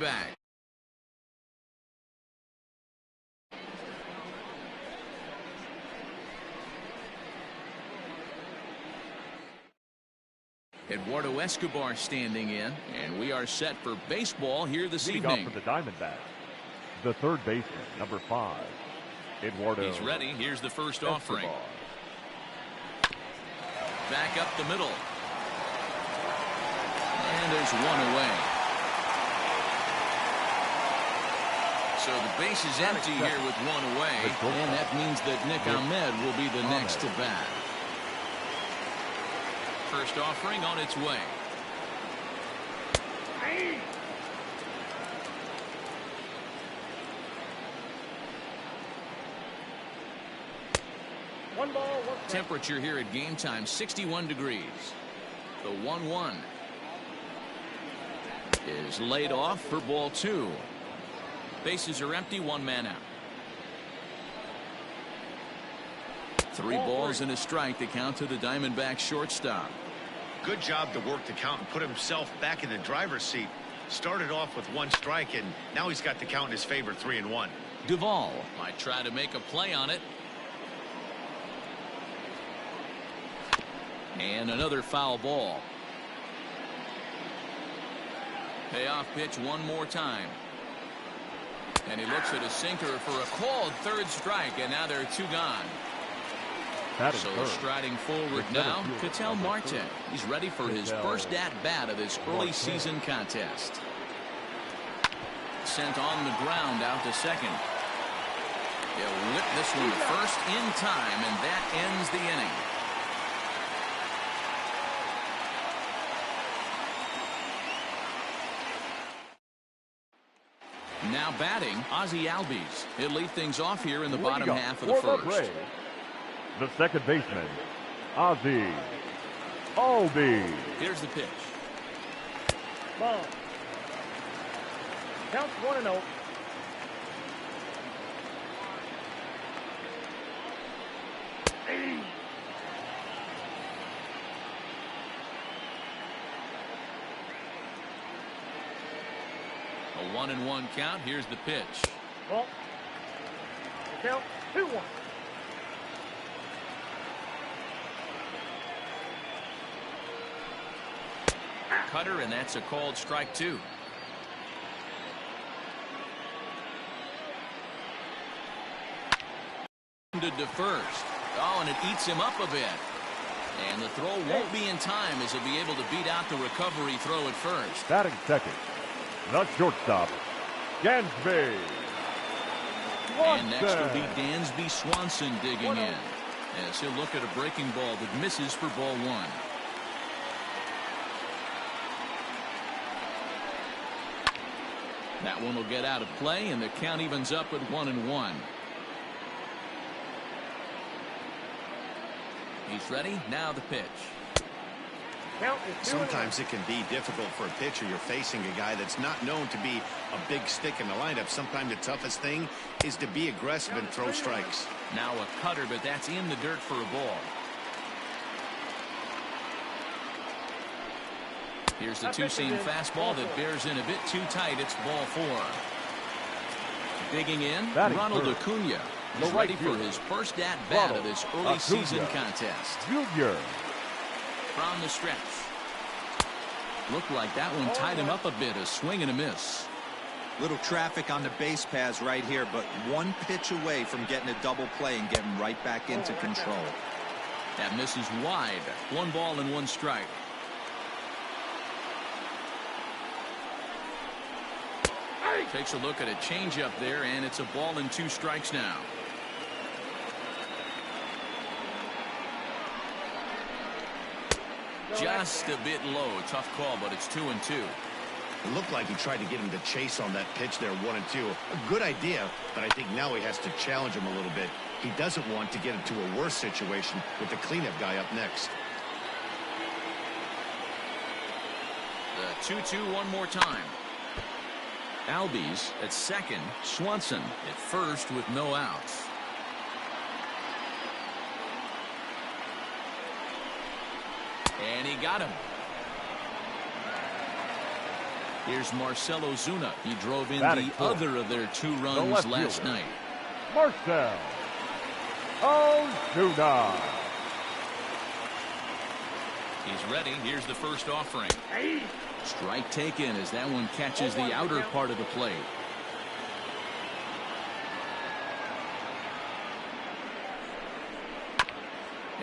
back. Eduardo Escobar standing in, and we are set for baseball here this evening. For the Diamondbacks, the third baseman, number 5, Eduardo. He's ready. Here's the first Escobar. offering. Back up the middle. And there's one away. So the base is empty here with one away, and that means that Nick Ahmed will be the next to bat. First offering on its way. One ball, one strike. Temperature here at game time, 61 degrees. The 1-1 is laid off for ball 2. Bases are empty, one man out. 3 balls and a strike to count to the Diamondbacks shortstop. Good job to work the count and put himself back in the driver's seat. Started off with 1 strike, and now he's got the count in his favor, 3-1. Duvall might try to make a play on it. And another foul ball. Payoff pitch one more time. And he looks at a sinker for a called third strike, and now there are 2 gone. So striding forward now, Ketel Marte. He's ready for his first at-bat of this early season contest. Sent on the ground out to second. He'll whip this one first in time, and that ends the inning. Now batting, Ozzie Albies. He'll lead things off here in the bottom half of the first. The second baseman, Ozzie Albies. Here's the pitch. Ball. Counts 1-0. A 1-1 count. Here's the pitch. Ball. Count 2-1. Cutter, and that's a called strike 2. To first. Oh, and it eats him up a bit. And the throw won't be in time, as he'll be able to beat out the recovery throw at first. Batting second, the shortstop, Dansby. And next will be Dansby Swanson digging in, as he'll look at a breaking ball that misses for ball 1. That one will get out of play, and the count evens up at 1-1. He's ready. Now the pitch. Sometimes it can be difficult for a pitcher. You're facing a guy that's not known to be a big stick in the lineup. Sometimes the toughest thing is to be aggressive and throw strikes. Now a cutter, but that's in the dirt for a ball. Here's the 2-seam fastball that bears in a bit too tight. It's ball 4. Digging in, Ronald Acuna. He's ready for his first at-bat of this early season contest. Junior. From the stretch. Looked like that one tied him up a bit. A swing and a miss. Little traffic on the base paths right here, but one pitch away from getting a double play and getting right back into control. That misses wide. 1 ball and 1 strike. Takes a look at a changeup there, and it's a ball and 2 strikes now. Just a bit low. Tough call, but it's 2-2. It looked like he tried to get him to chase on that pitch there, 1-2. A good idea, but I think now he has to challenge him a little bit. He doesn't want to get into a worse situation with the cleanup guy up next. The 2-2 one more time. Albies at second, Swanson at first with no outs. And he got him. Here's Marcell Ozuna. He drove in the other of their 2 runs last night. Marcell Ozuna. He's ready. Here's the first offering. Strike taken as that one catches the outer part of the plate.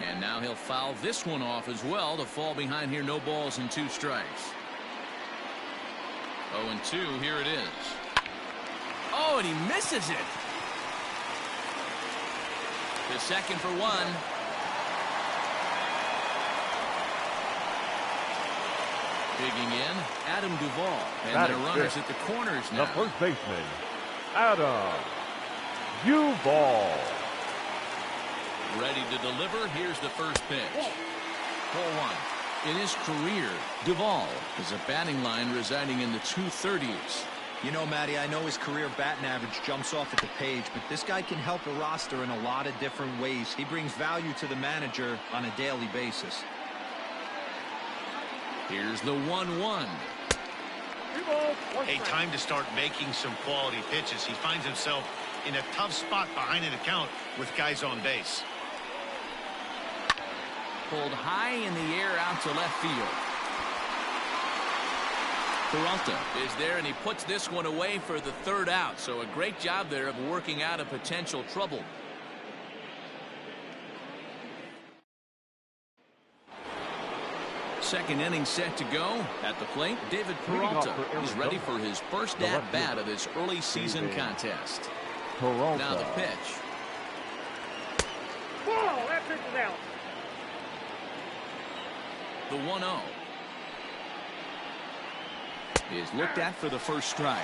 And now he'll foul this one off as well to fall behind here. No balls and 2 strikes. 0-2. Here it is. Oh, and he misses it. The second for 1. Digging in, Adam Duvall. And their runners at the corners now. The first baseman, Adam Duvall. Ready to deliver. Here's the first pitch. Ball 1. In his career, Duvall is a batting line residing in the 230s. You know, Matty, I know his career batting average jumps off at the page, but this guy can help a roster in a lot of different ways. He brings value to the manager on a daily basis. Here's the 1-1. Hey, time to start making some quality pitches. He finds himself in a tough spot behind an account with guys on base. Pulled high in the air out to left field. Peralta is there, and he puts this one away for the 3rd out. So a great job there of working out a potential trouble. Second inning set to go. At the plate, David Peralta. He's ready for his first at-bat of this early season contest. Now the pitch. Whoa, that pitch is out. The 1-0 is looked at for the first strike.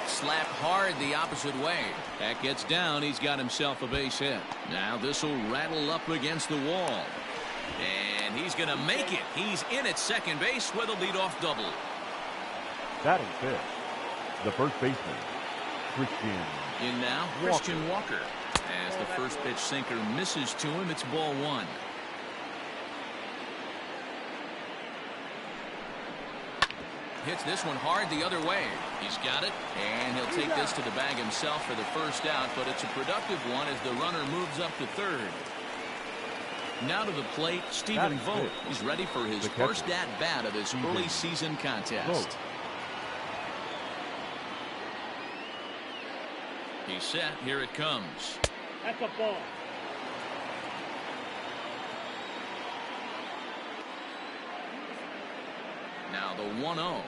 Slapped hard the opposite way. That gets down. He's got himself a base hit. Now this will rattle up against the wall. And he's going to make it. He's in at second base with a leadoff double. Batting fifth, the first baseman, Christian. In now, Christian Walker. As the first pitch sinker misses to him, it's ball 1. Hits this one hard the other way. He's got it, and he'll take this to the bag himself for the first out, but it's a productive one as the runner moves up to third. Now to the plate, Stephen Vogt. He's ready for his first at-bat of this early season contest. He's set. Here it comes. That's a ball. Now the 1-0.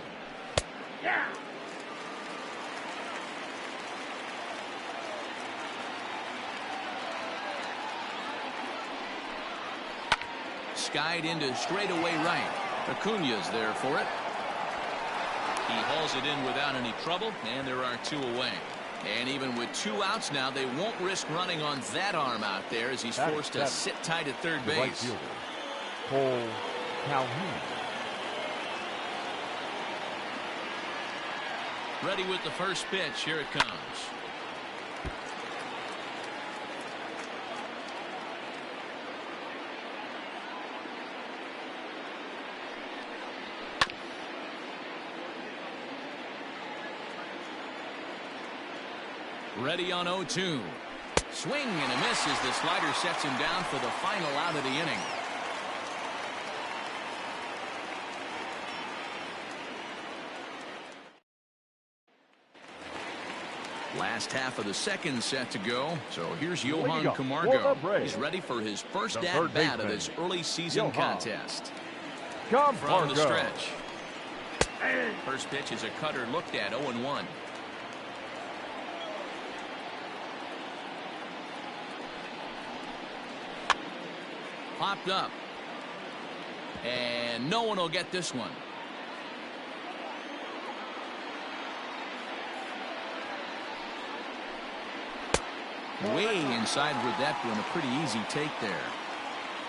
Yeah. Skied into straightaway right. Acuña's there for it. He hauls it in without any trouble, and there are 2 away. And even with 2 outs now, they won't risk running on that arm out there as he's forced to sit tight at third base. Right fielder, Cole Calhoun. Ready with the first pitch. Here it comes. Ready on 0-2. Swing and a miss as the slider sets him down for the final out of the inning. Last half of the second set to go. So here's Johan Camarda. He's ready for his first at-bat of this early season contest. From the stretch. First pitch is a cutter looked at, 0-1. Popped up. And no one will get this one. Way inside with that one. A pretty easy take there.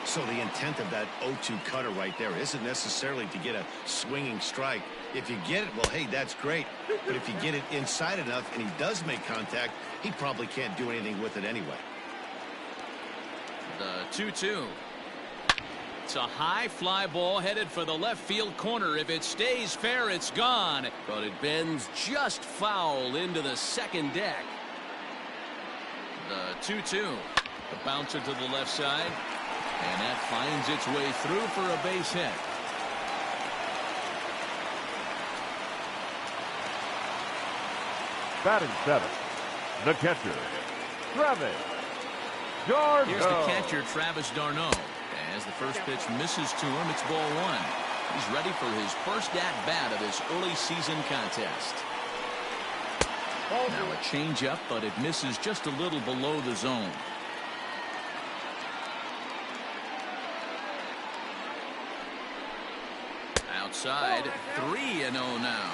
So the intent of that 0-2 cutter right there isn't necessarily to get a swinging strike. If you get it, well, hey, that's great. But if you get it inside enough and he does make contact, he probably can't do anything with it anyway. The 2-2. It's a high fly ball headed for the left field corner. If it stays fair, it's gone. But it bends just foul into the second deck. The 2-2. The bouncer to the left side. And that finds its way through for a base hit. Batting seventh, the catcher, Travis d'Arnaud. Here's the catcher, Travis d'Arnaud. As the first pitch misses to him, it's ball one. He's ready for his first at-bat of this early season contest. Now a change-up, but it misses just a little below the zone. Outside, 3-0 now.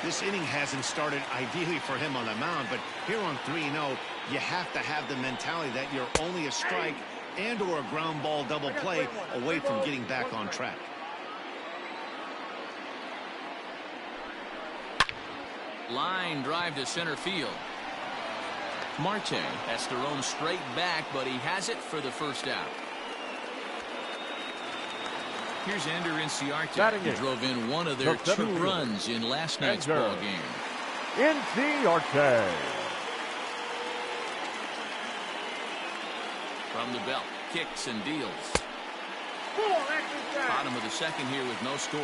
This inning hasn't started ideally for him on the mound, but here on 3-0, you have to have the mentality that you're only a strike and or a ground ball double play away from getting back on track. Line drive to center field. Marte has to roam straight back, but he has it for the first out. Here's Ender Inciarte. He drove in one of their 2 runs in last night's ball game. Inciarte. From the belt, kicks and deals. Bottom of the second here with no score.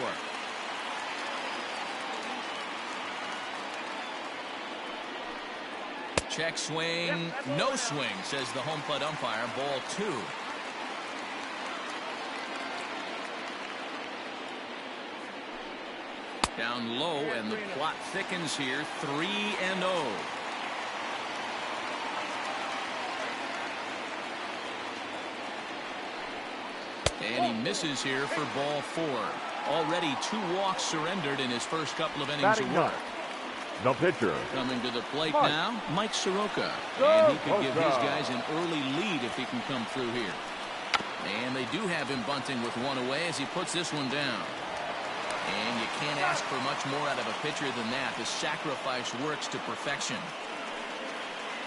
Check swing, no swing, says the home plate umpire. Ball 2. Down low, and the plot thickens here. 3-0. And he misses here for ball 4. Already 2 walks surrendered in his first couple of innings of work. The pitcher. Coming to the plate now, Mike Soroka. And he could give his guys an early lead if he can come through here. And they do have him bunting with 1 away as he puts this one down. And you can't ask for much more out of a pitcher than that. The sacrifice works to perfection.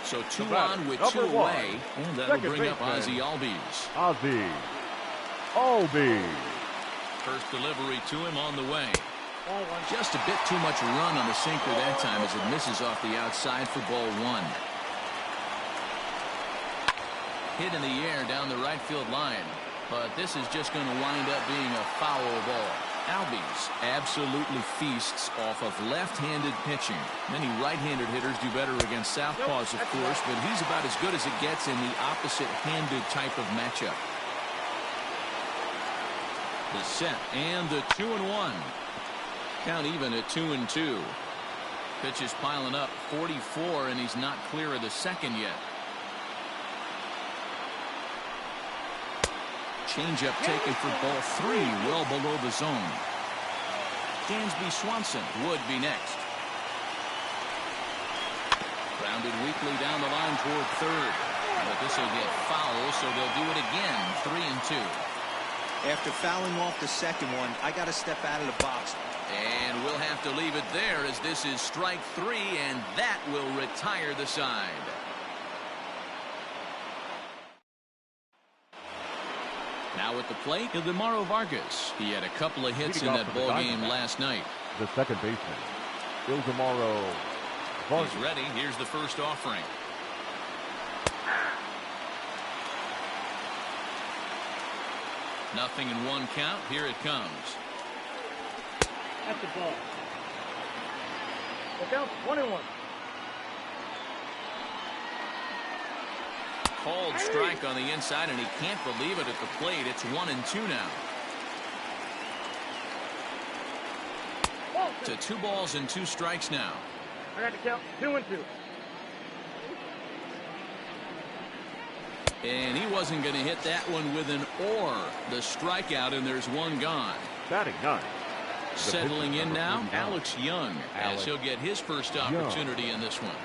So 2 on with 2 away. And that'll bring up Ozzie Albies. Ozzie Albies. First delivery to him on the way. Just a bit too much run on the sinker that time as it misses off the outside for ball 1. Hit in the air down the right field line. But this is just going to wind up being a foul ball. Albies absolutely feasts off of left-handed pitching. Many right-handed hitters do better against southpaws, of course, but he's about as good as it gets in the opposite-handed type of matchup. The set and the 2-1. Count even at 2-2. Pitch is piling up, 44, and he's not clear of the second yet. Changeup taken for ball 3, well below the zone. Dansby Swanson would be next. Grounded weakly down the line toward third. But this will get foul, so they'll do it again. 3-2. After fouling off the second one, I got to step out of the box. And we'll have to leave it there as this is strike 3, and that will retire the side. Now at the plate, Ildemaro Vargas. He had a couple of hits in that ball game last night. The second baseman, Ildemaro Vargas. He's ready. Here's the first offering. Nothing in 1 count. Here it comes. That's the ball. Look out, 21. Called strike on the inside, and he can't believe it at the plate. It's 1-2 now. To 2 balls and 2 strikes now. I got to count 2-2. And he wasn't going to hit that one with an or. The strikeout, and there's 1 gone. Batting 9. Settling in now, Alex Young, as he'll get his first opportunity in this one.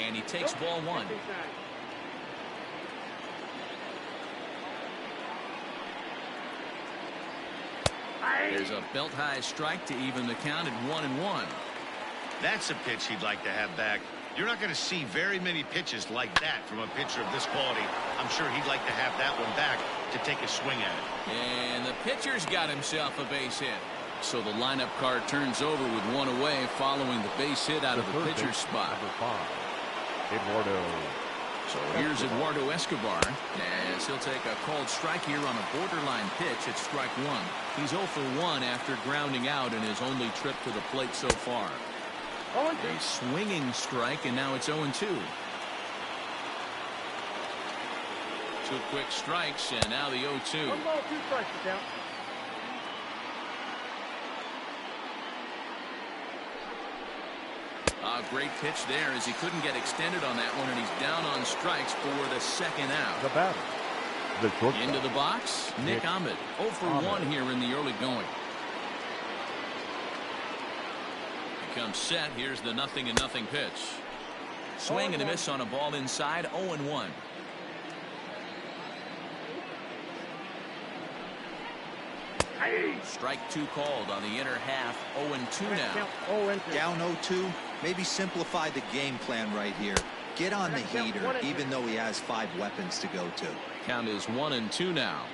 And he takes ball 1. There's a belt-high strike to even the count at 1-1. That's a pitch he'd like to have back. You're not going to see very many pitches like that from a pitcher of this quality. I'm sure he'd like to have that one back to take a swing at it. And the pitcher's got himself a base hit. So the lineup card turns over with one away following the base hit out of the pitcher's spot. Number 5, Eduardo. So here's Eduardo Escobar as he'll take a called strike here on a borderline pitch at strike one. He's 0 for 1 after grounding out in his only trip to the plate so far. A swinging strike, and now it's 0-2. 2 quick strikes, and now the 0-2. 1 ball, 2 strikes to count. A great pitch there as he couldn't get extended on that one, and he's down on strikes for the second out. The batter, the shortstop. Into the box, Nick Ahmed. 0 for 1 here in the early going. Comes set. Here's the 0-0 pitch. Swing and a miss on a ball inside. 0-1. Strike 2 called on the inner half. 0-2 now. Down 0-2. Maybe simplify the game plan right here. Get on the heater, even though he has 5 weapons to go to. Count is 1-2 now.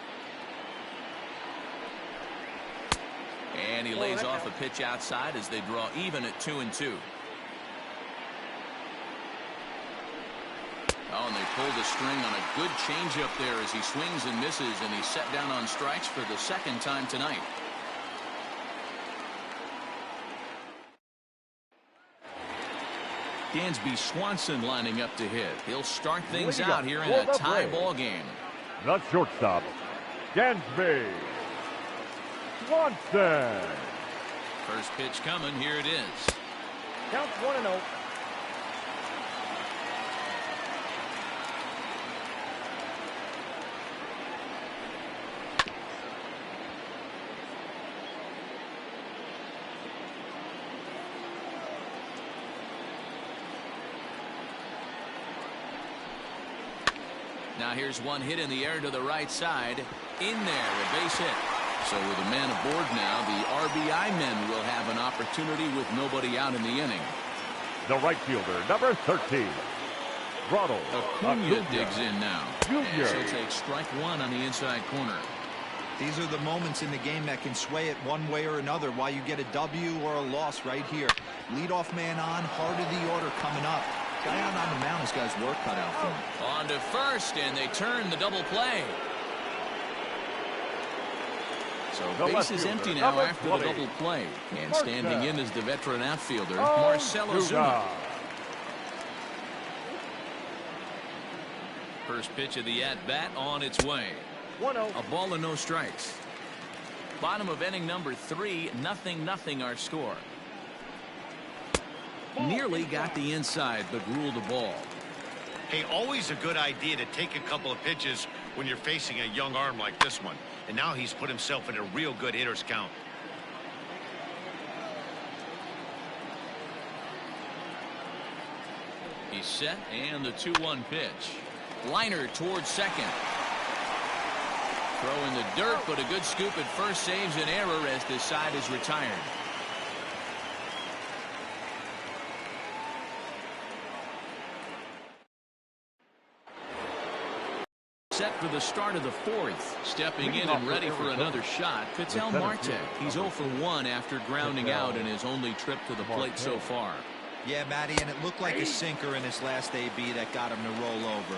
And he lays off a pitch outside as they draw even at 2-2. Oh, and they pull the string on a good changeup there as he swings and misses, and he's set down on strikes for the second time tonight. Dansby Swanson lining up to hit. He'll start things out here in a tie ball game. The shortstop, Dansby Swanson. First pitch coming. Here it is. Counts 1-0. Now here's one hit in the air to the right side. In there, a base hit. So with a man aboard now, the RBI men will have an opportunity with nobody out in the inning. The right fielder, number 13, Ronald Acuna digs in now. Junior. And she'll take strike 1 on the inside corner. These are the moments in the game that can sway it one way or another, why you get a W or a loss right here. Leadoff man on, heart of the order coming up. Guy out on the mound has got his work cut out for him. On to first, and they turn the double play. So base is empty now after the double play. And standing in is the veteran outfielder, Marcell Ozuna. First pitch of the at-bat on its way. 1-0. A ball and no strikes. Bottom of inning number 3, 0-0 our score. Nearly got the inside, but ruled the ball. Hey, always a good idea to take a couple of pitches when you're facing a young arm like this one. And now he's put himself in a real good hitter's count. He's set, and the 2-1 pitch. Liner towards second. Throw in the dirt, but a good scoop at first saves an error as this side is retired. Set for the start of the 4th. Stepping in and ready for another shot, Ketel Marte. He's 0 for 1 after grounding out in his only trip to the plate so far. Yeah, Matty, and it looked like a sinker in his last AB that got him to roll over.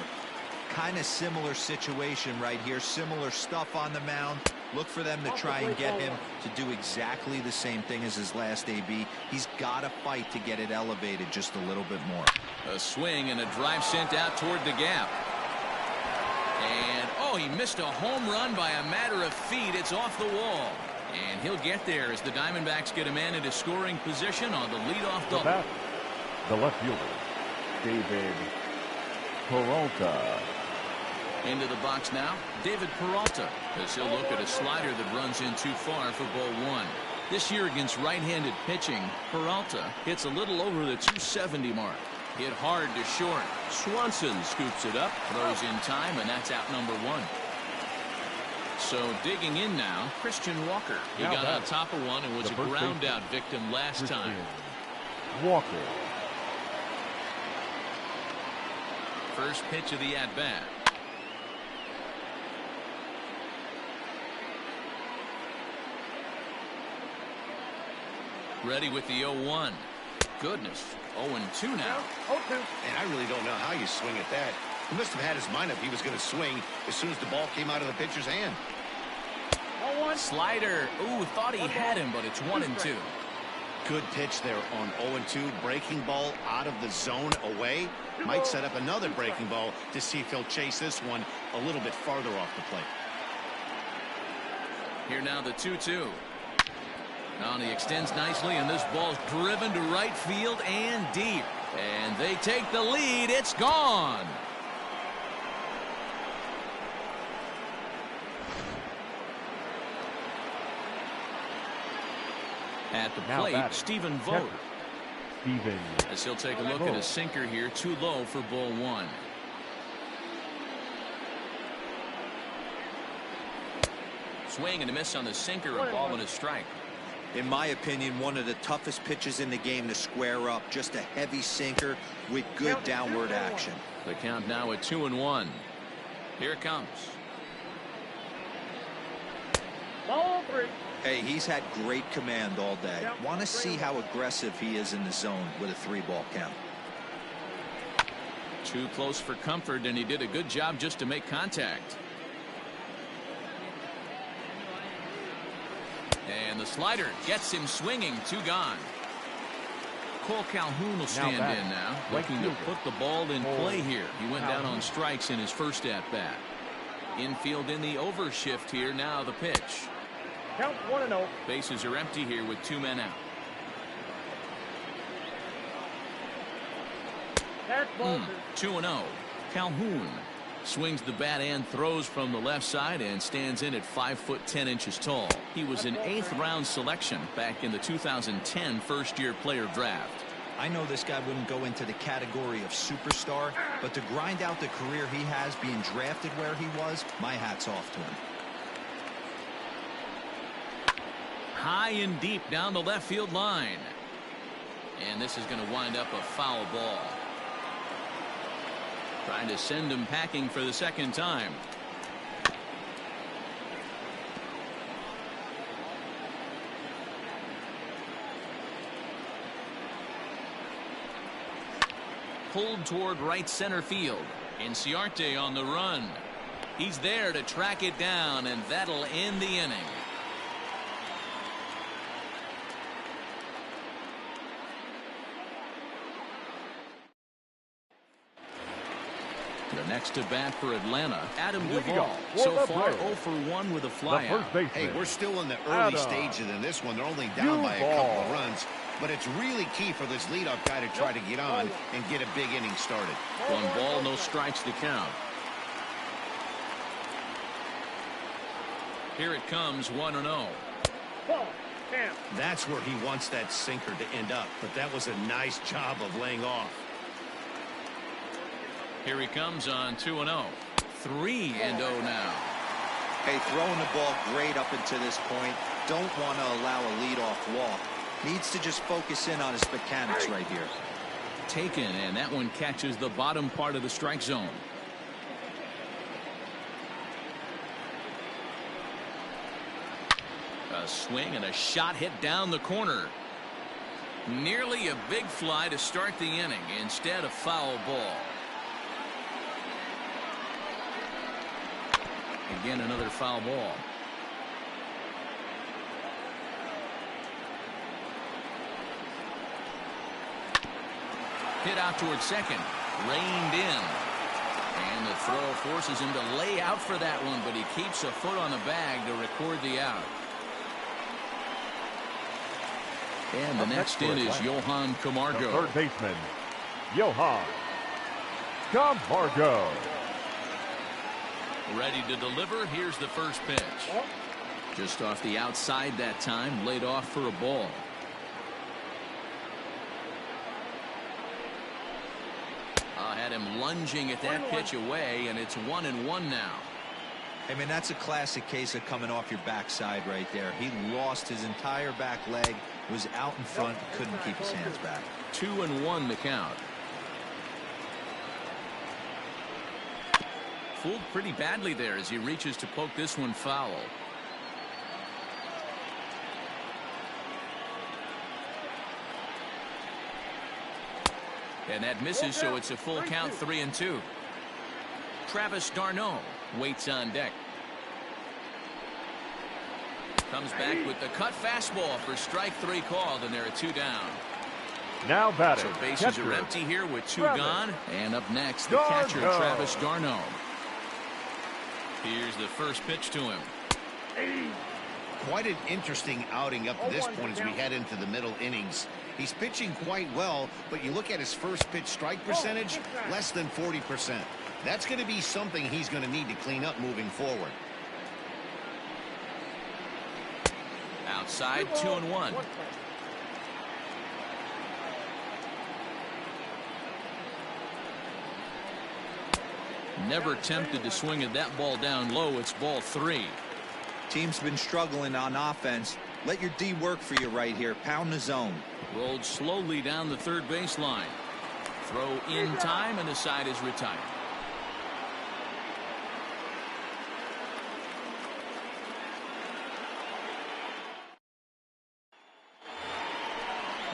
Kind of similar situation right here. Similar stuff on the mound. Look for them to try and get him to do exactly the same thing as his last AB. He's got to fight to get it elevated just a little bit more. A swing and a drive sent out toward the gap. And, oh, he missed a home run by a matter of feet. It's off the wall. And he'll get there as the Diamondbacks get a man into scoring position on the leadoff double. The left fielder, David Peralta. Into the box now, David Peralta, as he'll look at a slider that runs in too far for ball 1. This year against right-handed pitching, Peralta hits a little over the 270 mark. Hit hard to short. Swanson scoops it up, throws in time, and that's out number 1. So digging in now, Christian Walker. He got on top of one and was a ground out victim last time. Walker. First pitch of the at-bat. Ready with the 0-1. Goodness. 0-2 now. 0-2. And I really don't know how you swing at that. He must have had his mind up he was going to swing as soon as the ball came out of the pitcher's hand. 0-1. Slider. Ooh, thought he had him, but it's 1-2. Good pitch there on 0-2. Breaking ball out of the zone away. Might set up another breaking ball to see if he'll chase this one a little bit farther off the plate. Here now the 2-2. Now he extends nicely, and this ball's driven to right field and deep. And they take the lead. It's gone. At the plate, Stephen Vogt. As he'll take a look at a sinker here, too low for ball 1. Swing and a miss on the sinker, a ball and a strike. In my opinion, one of the toughest pitches in the game to square up. Just a heavy sinker with good downward action. The count now at 2-1. Here it comes. Ball 3. Hey, he's had great command all day. Want to see how aggressive he is in the zone with a 3-ball count. Too close for comfort, and he did a good job just to make contact. And the slider gets him swinging. 2 gone. Cole Calhoun will stand in now, looking to put the ball in play here. He went down on strikes in his first at-bat. Infield in the overshift here. Now the pitch. Count 1-0. Bases are empty here with 2 men out. That's ball 2-0. Calhoun swings the bat and throws from the left side and stands in at 5'10" tall. He was an 8th round selection back in the 2010 first-year player draft. I know this guy wouldn't go into the category of superstar, but to grind out the career he has being drafted where he was, my hat's off to him. High and deep down the left field line. And this is going to wind up a foul ball. Trying to send him packing for the second time. Pulled toward right center field. Inciarte on the run. He's there to track it down, and that'll end the inning. The next to bat for Atlanta, Adam Duvall. So far 0 for 1 with a flyout. Hey, we're still in the early stages in this one. They're only down by a couple of runs. But it's really key for this leadoff guy to try to get on and get a big inning started. 1 ball, no strikes to count. Here it comes, 1-0. That's where he wants that sinker to end up. But that was a nice job of laying off. Here he comes on 2-0. 3-0 now. Hey, throwing the ball great up until this point. Don't want to allow a leadoff walk. Needs to just focus in on his mechanics right here. Taken, and that one catches the bottom part of the strike zone. A swing and a shot hit down the corner. Nearly a big fly to start the inning. Instead, a foul ball. Again, another foul ball. Hit out towards second. Reined in. And the throw forces him to lay out for that one, but he keeps a foot on the bag to record the out. And the next in is Johan Camarda. The third baseman, Johan Camarda. Ready to deliver. Here's the first pitch. Just off the outside that time. Laid off for a ball. Had him lunging at that pitch away, and it's 1-1 now. I mean, that's a classic case of coming off your backside right there. He lost his entire back leg, was out in front, couldn't keep his hands back. 2-1 to count. fooled pretty badly there as he reaches to poke this one foul. And that misses, so it's a full count, 3-2. Travis d'Arnaud waits on deck. Comes back with the cut fastball for strike 3 called, and there are 2 down. Now batting. So bases are empty here with 2 gone. And up next, the catcher, Travis d'Arnaud. Here's the first pitch to him. Quite an interesting outing up to this point as we head into the middle innings. He's pitching quite well, but you look at his first pitch strike percentage, less than 40%. That's going to be something he's going to need to clean up moving forward. Outside, 2-1. Never tempted to swing at that ball down low. It's ball 3. Team's been struggling on offense. Let your D work for you right here. Pound the zone. Rolled slowly down the third baseline. Throw in time, and the side is retired.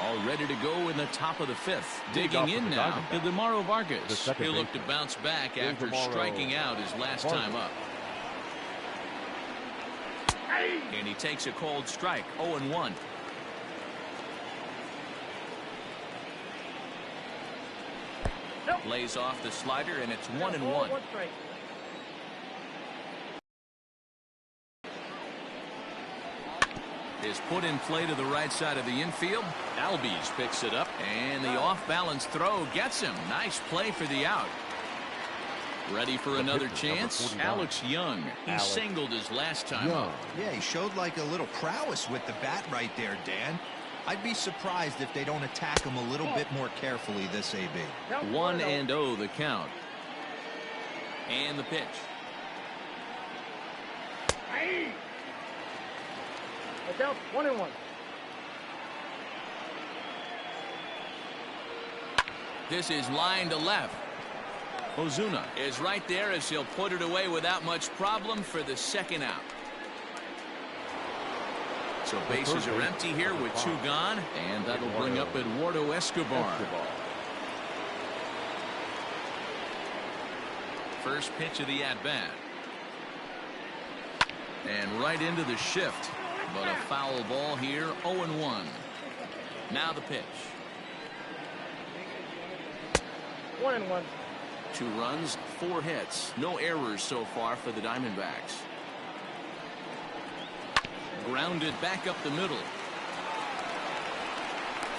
All ready to go in the top of the 5th. Digging in now, Ildemaro Vargas. He'll look to bounce back after striking out his last time up. And he takes a cold strike, 0-1. Lays off the slider, and it's 1-1. Is put in play to the right side of the infield. Albies picks it up, and the off-balance throw gets him. Nice play for the out. Ready for another chance? Alex Young. He singled his last time up. Yeah, he showed like a little prowess with the bat right there, Dan. I'd be surprised if they don't attack him a little bit more carefully this AB. 1-0 the count. And the pitch. Down 1-1. This is line to left. Ozuna is right there as he'll put it away without much problem for the second out. So bases are empty here with 2 gone, and that'll bring up Eduardo Escobar. First pitch of the at-bat. And right into the shift. But a foul ball here, 0-1. Now the pitch. 1-1. 2 runs, 4 hits. No errors so far for the Diamondbacks. Grounded back up the middle.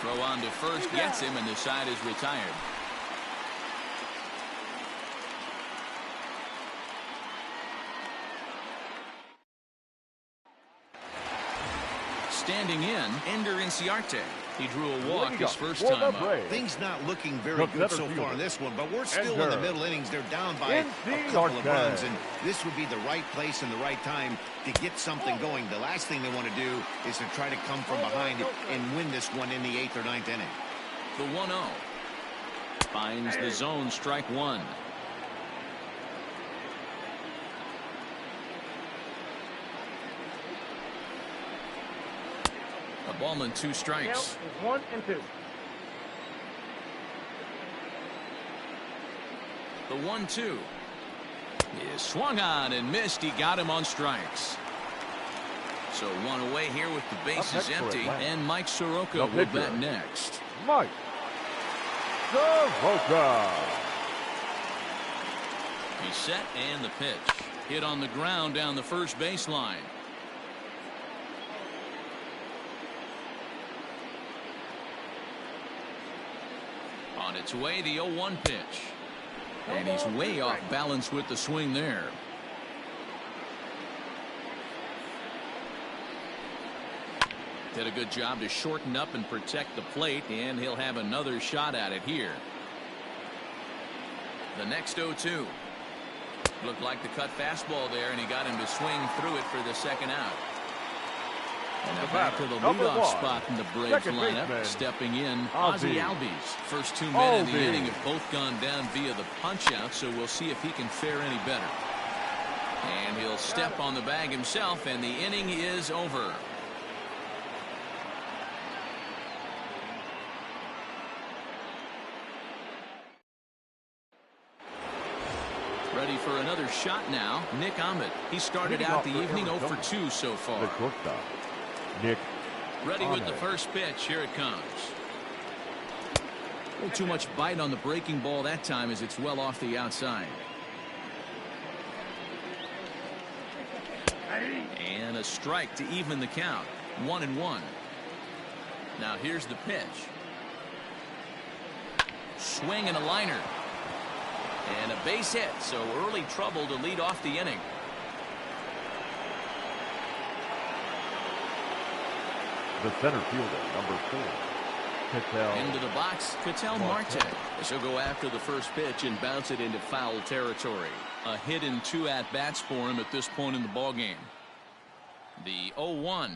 Throw on to first, gets him, and the side is retired. Standing in, Ender Inciarte. He drew a walk his first time up. Things not looking very good so far in this one, but we're still in the middle innings. They're down by a couple of runs, and this would be the right place and the right time to get something going. The last thing they want to do is to try to come from behind and win this one in the 8th or 9th inning. The 1-0. Finds the zone, strike 1. A ballman, 2 strikes. 1-2. The 1-2 is swung on and missed. He got him on strikes. So 1 away here with the bases empty, and Mike Soroka will bat next. Mike Soroka. He's set, and the pitch. Hit on the ground down the first baseline. On its way, the 0-1 pitch. And he's way off balance with the swing there. Did a good job to shorten up and protect the plate, and he'll have another shot at it here. The next 0-2. Looked like the cut fastball there, and he got him to swing through it for the second out. And now back to the leadoff spot in the Braves lineup. Stepping in, Ozzie Albies. First 2 men in the inning have both gone down via the punch-out, so we'll see if he can fare any better. And he'll step on the bag himself, and the inning is over. Ready for another shot now, Nick Ahmed. He started out the evening 0 for 2 so far. The shortstop, Nick Ready Ahmed. with the first pitch. Here it comes. A little too much bite on the breaking ball that time as it's well off the outside. And a strike to even the count. 1-1. Now here's the pitch. Swing and a liner. And a base hit, so early trouble to lead off the inning. The center fielder, number 4, Ketel. Into the box, Ketel Marte. As he'll go after the first pitch and bounce it into foul territory. A hit in 2 at-bats for him at this point in the ballgame. The 0-1.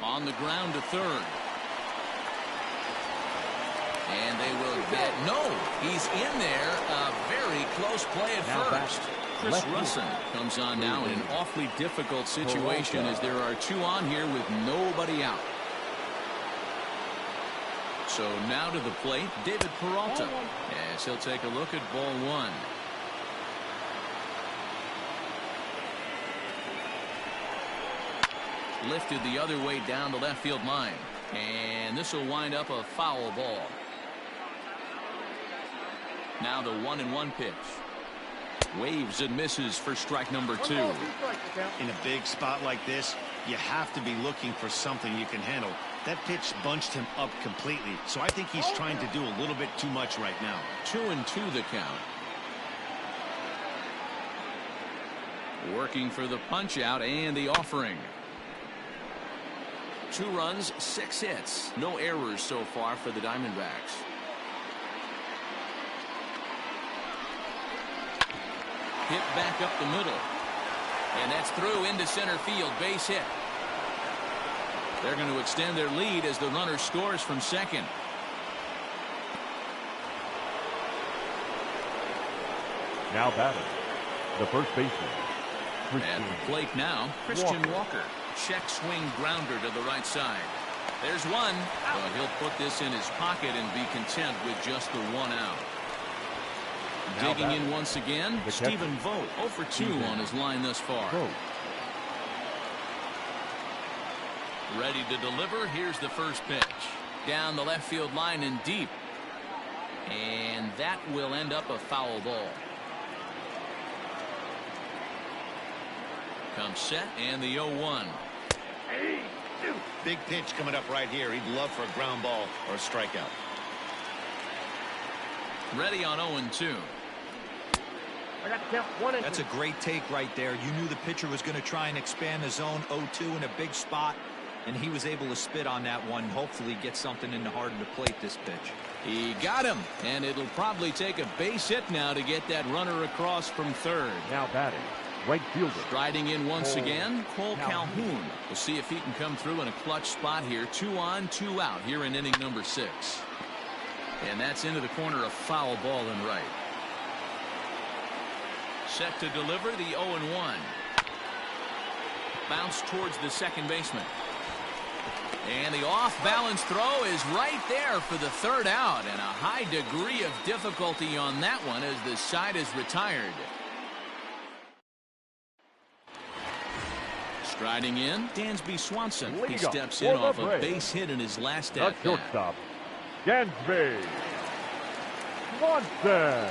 On the ground to third. And they will get, no, he's in there. A very close play at first. Chris Russin comes on now in an awfully difficult situation as there are 2 on here with nobody out. So now to the plate, David Peralta, as he'll take a look at ball 1. Lifted the other way down the left field line. And this will wind up a foul ball. Now the 1-1 pitch. Waves and misses for strike number 2. In a big spot like this, you have to be looking for something you can handle. That pitch bunched him up completely, so I think he's trying to do a little bit too much right now. 2-2 the count. Working for the punch out and the offering. 2 runs, 6 hits. No errors so far for the Diamondbacks. Hit back up the middle. And that's through into center field. Base hit. They're going to extend their lead as the runner scores from second. Now batting, the first baseman. At the plate now, Christian Walker. Check swing grounder to the right side. There's one, but he'll put this in his pocket and be content with just the 1 out. Now digging in once again, Stephen Vogt, 0 for 2 on his line thus far. Ready to deliver. Here's the first pitch. Down the left field line and deep. And that will end up a foul ball. Comes set and the 0-1. Big pitch coming up right here. He'd love for a ground ball or a strikeout. Ready on 0-2. I got to count 1 and 2. That's a great take right there. You knew the pitcher was going to try and expand the zone. 0-2 in a big spot, and he was able to spit on that one. Hopefully get something in the heart of the plate this pitch. He got him, and it'll probably take a base hit now to get that runner across from third. Now batting, right fielder. Striding in once again, Cole Calhoun. We'll see if he can come through in a clutch spot here. 2 on, 2 out here in inning number 6. And that's into the corner, a foul ball and right. Set to deliver the 0-1. Bounce towards the second baseman. And the off-balance throw is right there for the 3rd out. And a high degree of difficulty on that one as the side is retired. Striding in, Dansby Swanson. He steps in off a base hit in his last at-bat. Shortstop, Dansby Swanson.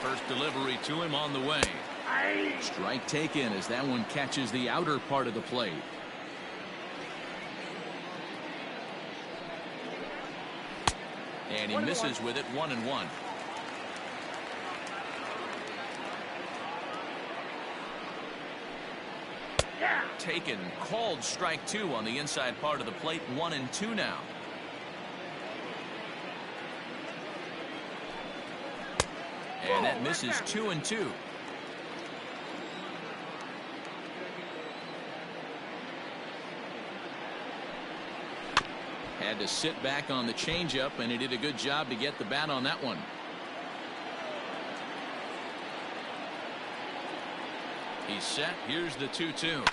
First delivery to him on the way. Strike taken as that one catches the outer part of the plate. And he misses with it. 1-1. Taken, called strike 2 on the inside part of the plate. 1-2 now. And that misses. 2-2. Had to sit back on the changeup, and he did a good job to get the bat on that one. He's set. Here's the 2-2.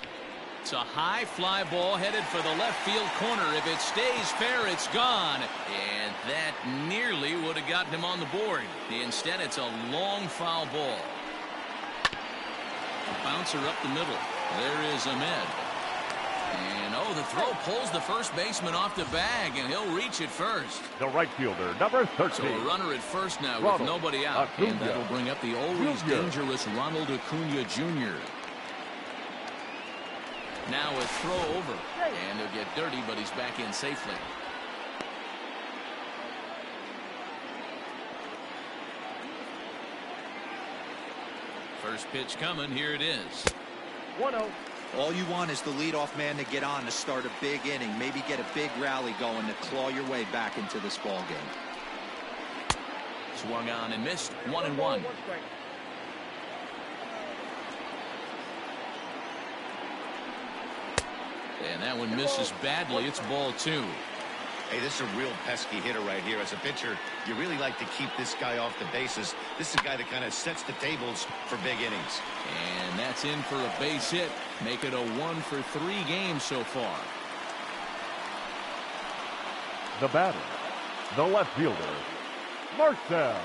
It's a high fly ball headed for the left field corner. If it stays fair, it's gone. And that nearly would have gotten him on the board. Instead, it's a long foul ball. Bouncer up the middle. There is Ahmed. And oh, the throw pulls the first baseman off the bag, and he'll reach it first. The right fielder, number 13. So a runner at first now with nobody out. And that'll bring up the always dangerous Ronald Acuna Jr. Now a throw over, and he'll get dirty, but he's back in safely. First pitch coming. Here it is. 1-0. All you want is the leadoff man to get on to start a big inning, maybe get a big rally going to claw your way back into this ball game. Swung on and missed. 1-1. And that one misses badly. It's ball 2. Hey, this is a real pesky hitter right here. As a pitcher, you really like to keep this guy off the bases. This is a guy that kind of sets the tables for big innings. And that's in for a base hit. Make it a 1-for-3 game so far. The batter, the left fielder, Marcell.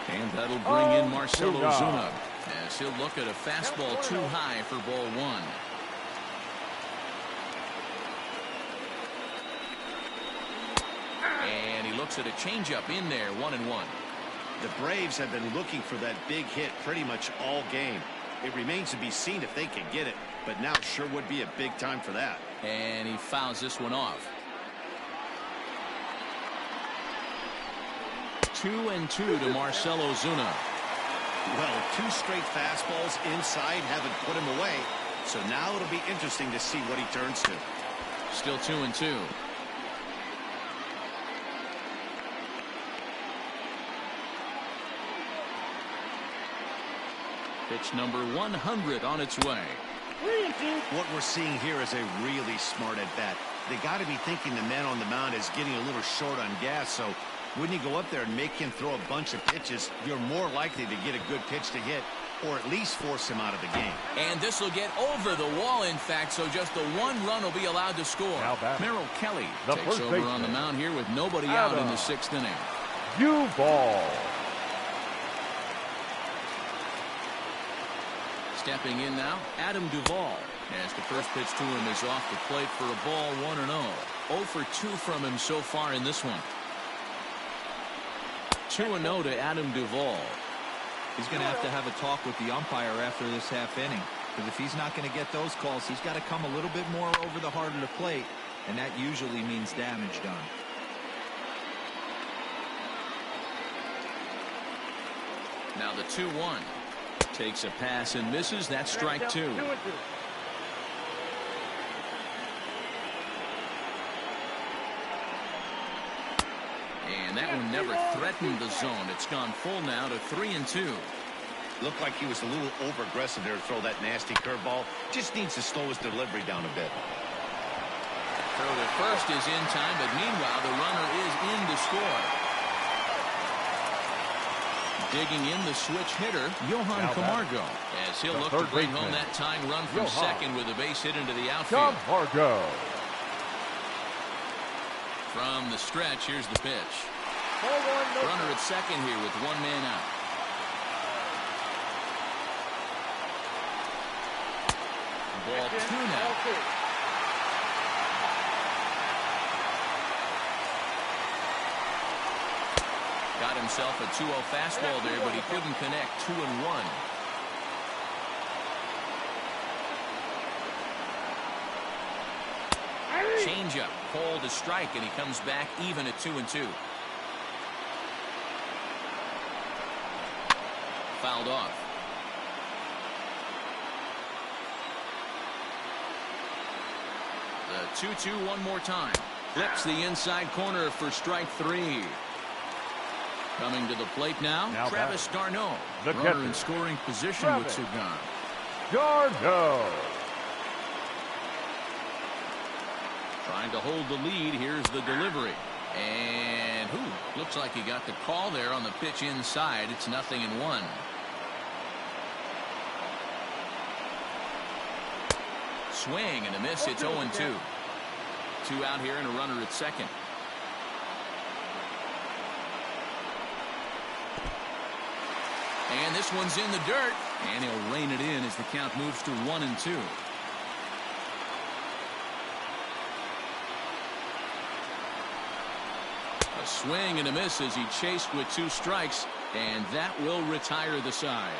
And that'll bring in Marcell Ozuna, as he'll look at a fastball too high for ball 1. And he looks at a changeup in there. 1-1. The Braves have been looking for that big hit pretty much all game. It remains to be seen if they can get it, but now sure would be a big time for that. And he fouls this one off. 2-2 to Marcell Ozuna. Well, 2 straight fastballs inside haven't put him away, so now it'll be interesting to see what he turns to. Still 2-2. Pitch number 100 on its way. What we're seeing here is a really smart at bat. They got to be thinking the man on the mound is getting a little short on gas, so when you go up there and make him throw a bunch of pitches, you're more likely to get a good pitch to hit, or at least force him out of the game. And this will get over the wall, in fact, so just the 1 run will be allowed to score. Merrill Kelly takes over on the mound here with nobody out in the 6th inning. Duvall. Stepping in now, Adam Duvall. As the first pitch to him is off the plate for a ball. 1-0. 0 for 2 from him so far in this one. 2-0 to Adam Duvall. He's going to have a talk with the umpire after this half inning, because if he's not going to get those calls, he's got to come a little bit more over the heart of the plate, and that usually means damage done. Now the 2-1. Takes a pass and misses. That's strike 2. And that one never threatened the zone. It's gone full now to 3-2. Looked like he was a little over-aggressive there to throw that nasty curveball. Just needs to slow his delivery down a bit. Throw to first is in time, but meanwhile the runner is in to score. Digging in the switch hitter, Johan Camarda, as he'll look to bring home that tying run from second with a base hit into the outfield. Camarda. From the stretch, here's the pitch. Runner at second here with 1 man out. Ball 2 now. Got himself a 2-0 fastball there, but he couldn't connect. 2-1. Changeup, called a strike, and he comes back even at 2-2. Fouled off. The 2-2 one more time. Flips the inside corner for strike 3. Coming to the plate now Travis d'Arnaud. Runner in scoring position Travis with 2 gone. d'Arnaud. Trying to hold the lead. Here's the delivery. And looks like he got the call there on the pitch inside. It's 0-1. Swing and a miss. It's 0-2. 2 out here and a runner at second. And this one's in the dirt. And he'll rein it in as the count moves to 1-2. A swing and a miss as he chased with 2 strikes. And that will retire the side.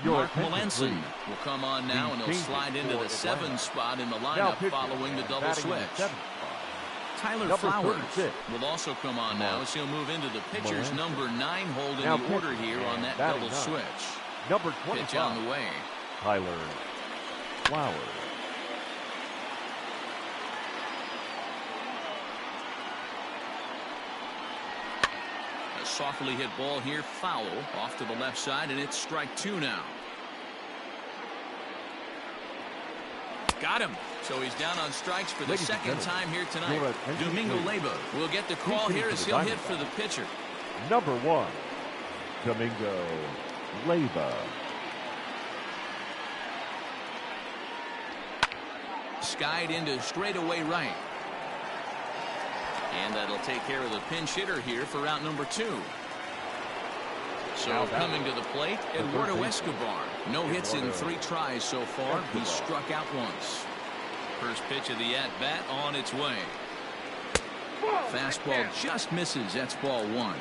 Mark Melanson will come on now, and he'll slide into the 7 spot in the lineup following the double switch. Tyler Flowers will also come on now as he'll move into the pitcher's number 9 hold in the order here on that double switch. Number 25. Pitch on the way. Tyler Flowers. A softly hit ball here, foul off to the left side, and it's strike 2 now. Got him. So he's down on strikes for the second time here tonight. Domingo Leyba will get the call here as he'll hit for the pitcher. Number 1, Domingo Leyba. Skied into straightaway right. And that'll take care of the pinch hitter here for out number 2. So coming to the plate, Eduardo Escobar. No hits in 3 tries so far. He's struck out once. First pitch of the at-bat on its way. Fastball just misses. That's ball 1.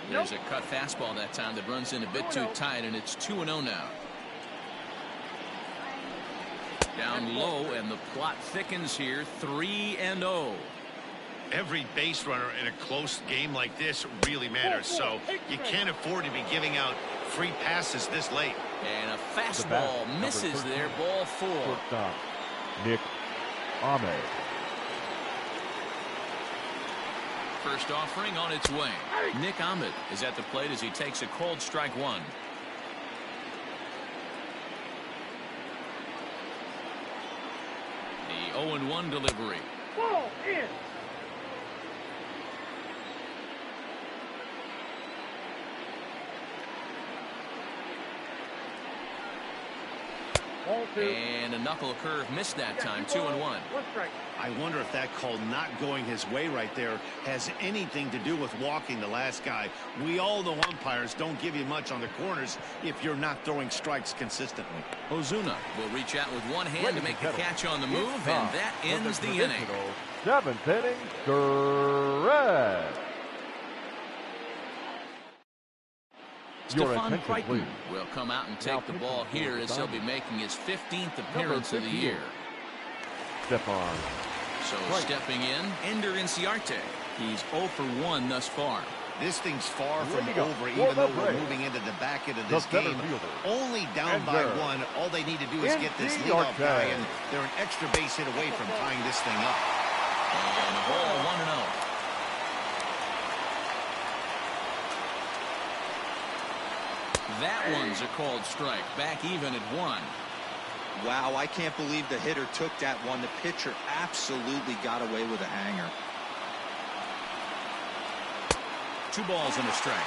There's a cut fastball that time that runs in a bit too tight, and it's 2-0 now. Down low, and the plot thickens here. 3-0. Every base runner in a close game like this really matters, so you can't afford to be giving out free passes this late. And a fastball misses there. Ball 4. Shortstop Nick Ahmed. First offering on its way. Nick Ahmed is at the plate as he takes a cold strike 1. The 0-1 delivery. Ball in. And a knuckle curve missed that time. 2-1. I wonder if that call not going his way right there has anything to do with walking the last guy. We all know umpires don't give you much on the corners if you're not throwing strikes consistently. Ozuna will reach out with one hand to make the catch on the move, and that ends the inning. 7th inning, correct. Stephon Crichton will come out and take the ball here as he'll be making his 15th appearance of the year. Stephon. So stepping in, Ender Inciarte. He's 0 for 1 thus far. This thing's far from over, even though we're moving into the back end of this game. Only down by 1. All they need to do is get this leadoff guy, and they're an extra base hit away from tying this thing up. And a ball 1-0. That one's a called strike. Back even at 1. Wow, I can't believe the hitter took that one. The pitcher absolutely got away with a hanger. 2 balls and a strike.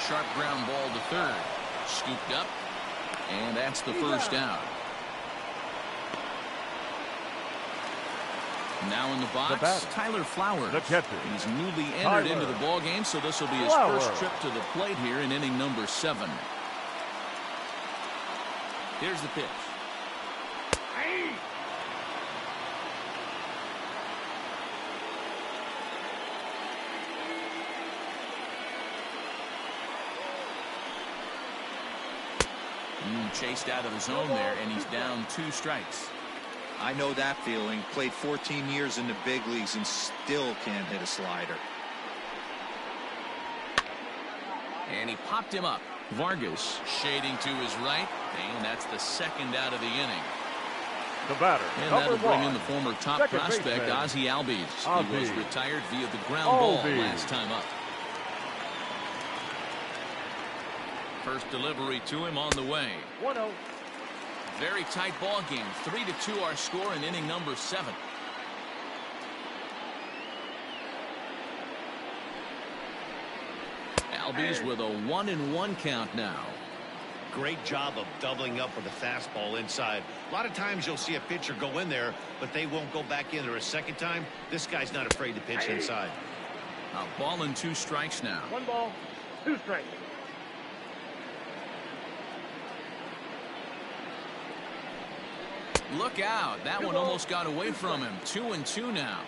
Sharp ground ball to third. Scooped up. And that's the first out. Now in the box, Tyler Flowers. He's newly entered into the ball game, so this will be his first trip to the plate here in inning number 7. Here's the pitch. Chased out of the zone there, and he's down 2 strikes. I know that feeling. Played 14 years in the big leagues and still can't hit a slider. And he popped him up. Vargas shading to his right, and that's the 2nd out of the inning. The batter, and that'll bring in the former top prospect, Ozzie Albies. He was retired via the ground ball last time up. First delivery to him on the way. 1-0. Very tight ball game. 3-2 our score in inning number 7. Albies with a 1-1 count now. Great job of doubling up with a fastball inside. A lot of times you'll see a pitcher go in there, but they won't go back in there a second time. This guy's not afraid to pitch inside. A ball and 2 strikes now. 1 ball, 2 strikes. Look out. That one almost got away from him. 2-2 now.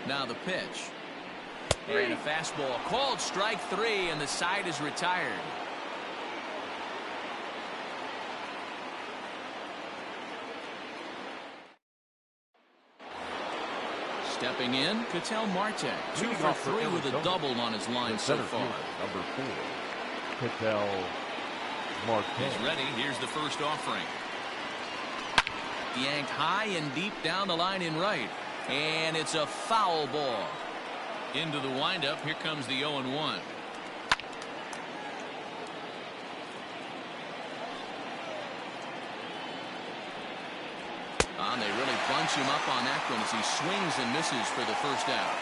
Now the pitch. And a fastball called strike 3, and the side is retired. Stepping in, Ketel Marte. 2 for 3 with a double on his line so far. Number 4, Ketel Marte. He's ready. Here's the first offering. Yanked high and deep down the line in right. And it's a foul ball. Into the windup. Here comes the 0-1. They really bunch him up on that one as he swings and misses for the first out.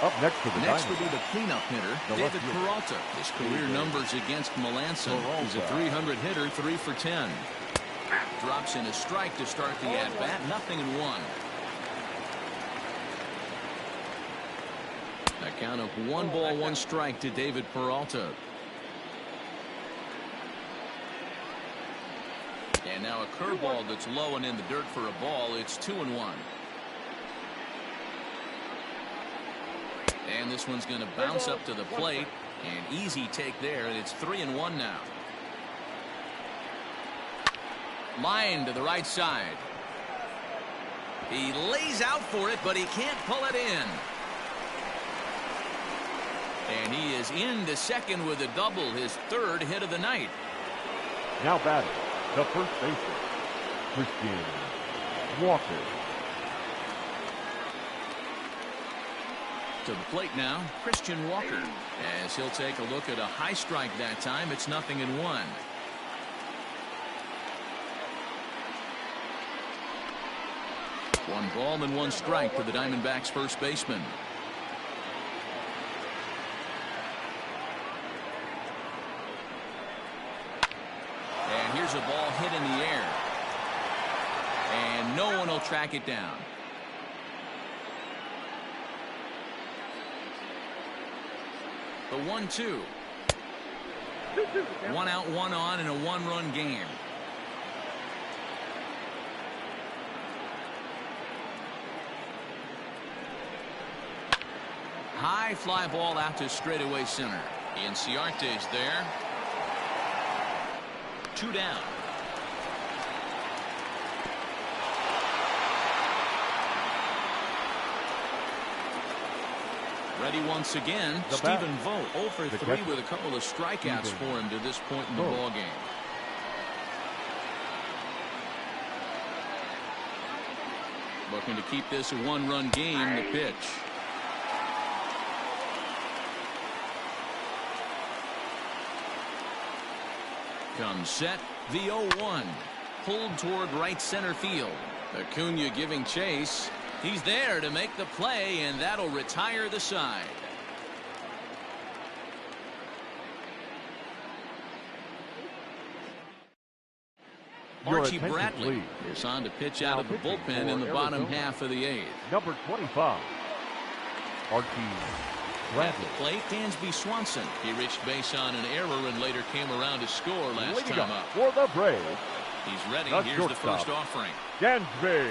Up next to the Next would be the cleanup hitter, David Peralta. His career numbers against Melanson. He's a 300 hitter, 3 for 10. Drops in a strike to start the at-bat. 0-1. A count of 1 ball, 1 strike to David Peralta. And now a curveball that's low and in the dirt for a ball. It's 2-1. And this one's going to bounce up to the plate. An easy take there, and it's 3-1 now. Line to the right side. He lays out for it, but he can't pull it in. And he is into second with a double, his 3rd hit of the night. Now batting, the first baseman, Christian Walker. To the plate now, Christian Walker. As he'll take a look at a high strike that time. It's 0-1. 1 ball and 1 strike to the Diamondbacks first baseman. And here's a ball hit in the air. And no one will track it down. The 1-2. 1 out, 1 on in a 1-run game. High fly ball out to straightaway center. Inciarte's there. 2 down. Ready once again. Stephen Vogt 0 for 3 with a couple of strikeouts for him to this point in the ball game. Looking to keep this a 1-run game. The pitch. Comes set. The 0-1. Pulled toward right center field. Acuna giving chase. He's there to make the play, and that'll retire the side. Archie Bradley is on to pitch out of the bullpen in the bottom half of the 8th. Number 25, Archie Bradley. At the plate, Dansby Swanson. He reached base on an error and later came around to score last time up. For the Braves, he's ready. Here's the first offering. Dansby.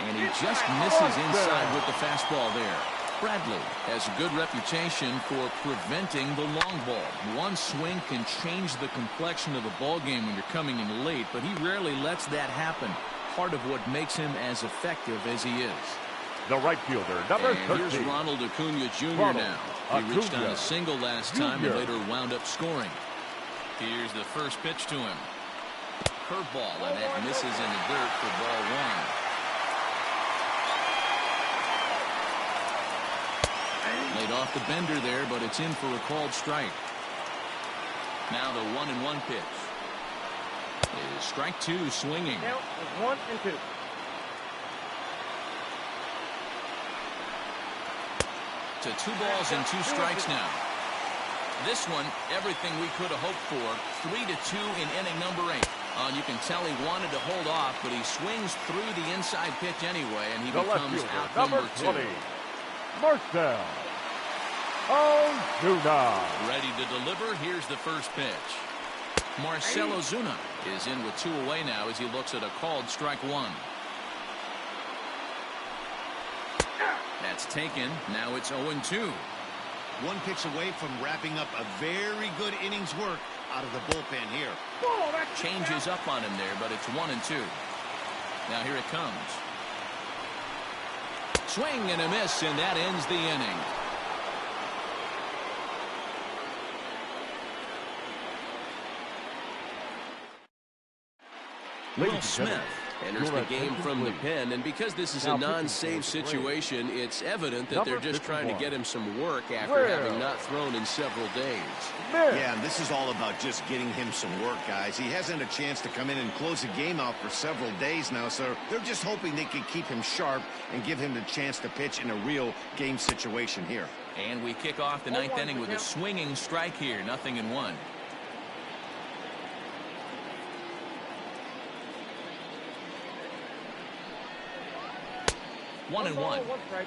And he just misses inside with the fastball there. Bradley has a good reputation for preventing the long ball. One swing can change the complexion of the ball game when you're coming in late, but he rarely lets that happen. Part of what makes him as effective as he is. The right fielder, number 13. Here's Ronald Acuna Jr. now. He reached on a single last time and later wound up scoring. Here's the first pitch to him. Curveball, and that misses in the dirt for ball one. Laid off the bender there, but it's in for a called strike. Now the 1-1 pitch. Is strike two swinging. Count is 1 and 2. To 2 balls and 2 strikes now. This one, everything we could have hoped for. 3-2 in inning number 8. You can tell he wanted to hold off, but he swings through the inside pitch anyway, and he becomes out number 2. Marcell Ozuna. Ready to deliver. Here's the first pitch. Marcell Ozuna is in with 2 away now as he looks at a called strike 1. That's taken. Now it's 0-2. One pitch away from wrapping up a very good innings work out of the bullpen here. Changes up on him there, but it's 1-2. Now here it comes. Swing and a miss, and that ends the inning. Will Smith enters the game from the pen, and because this is a non-save situation, it's evident that they're just trying to get him some work after having not thrown in several days. Yeah, and this is all about just getting him some work, guys. He hasn't a chance to come in and close the game out for several days now, so they're just hoping they can keep him sharp and give him the chance to pitch in a real game situation here. And we kick off the 9th inning with a swinging strike here, 0-1. 1-1. 1 strike.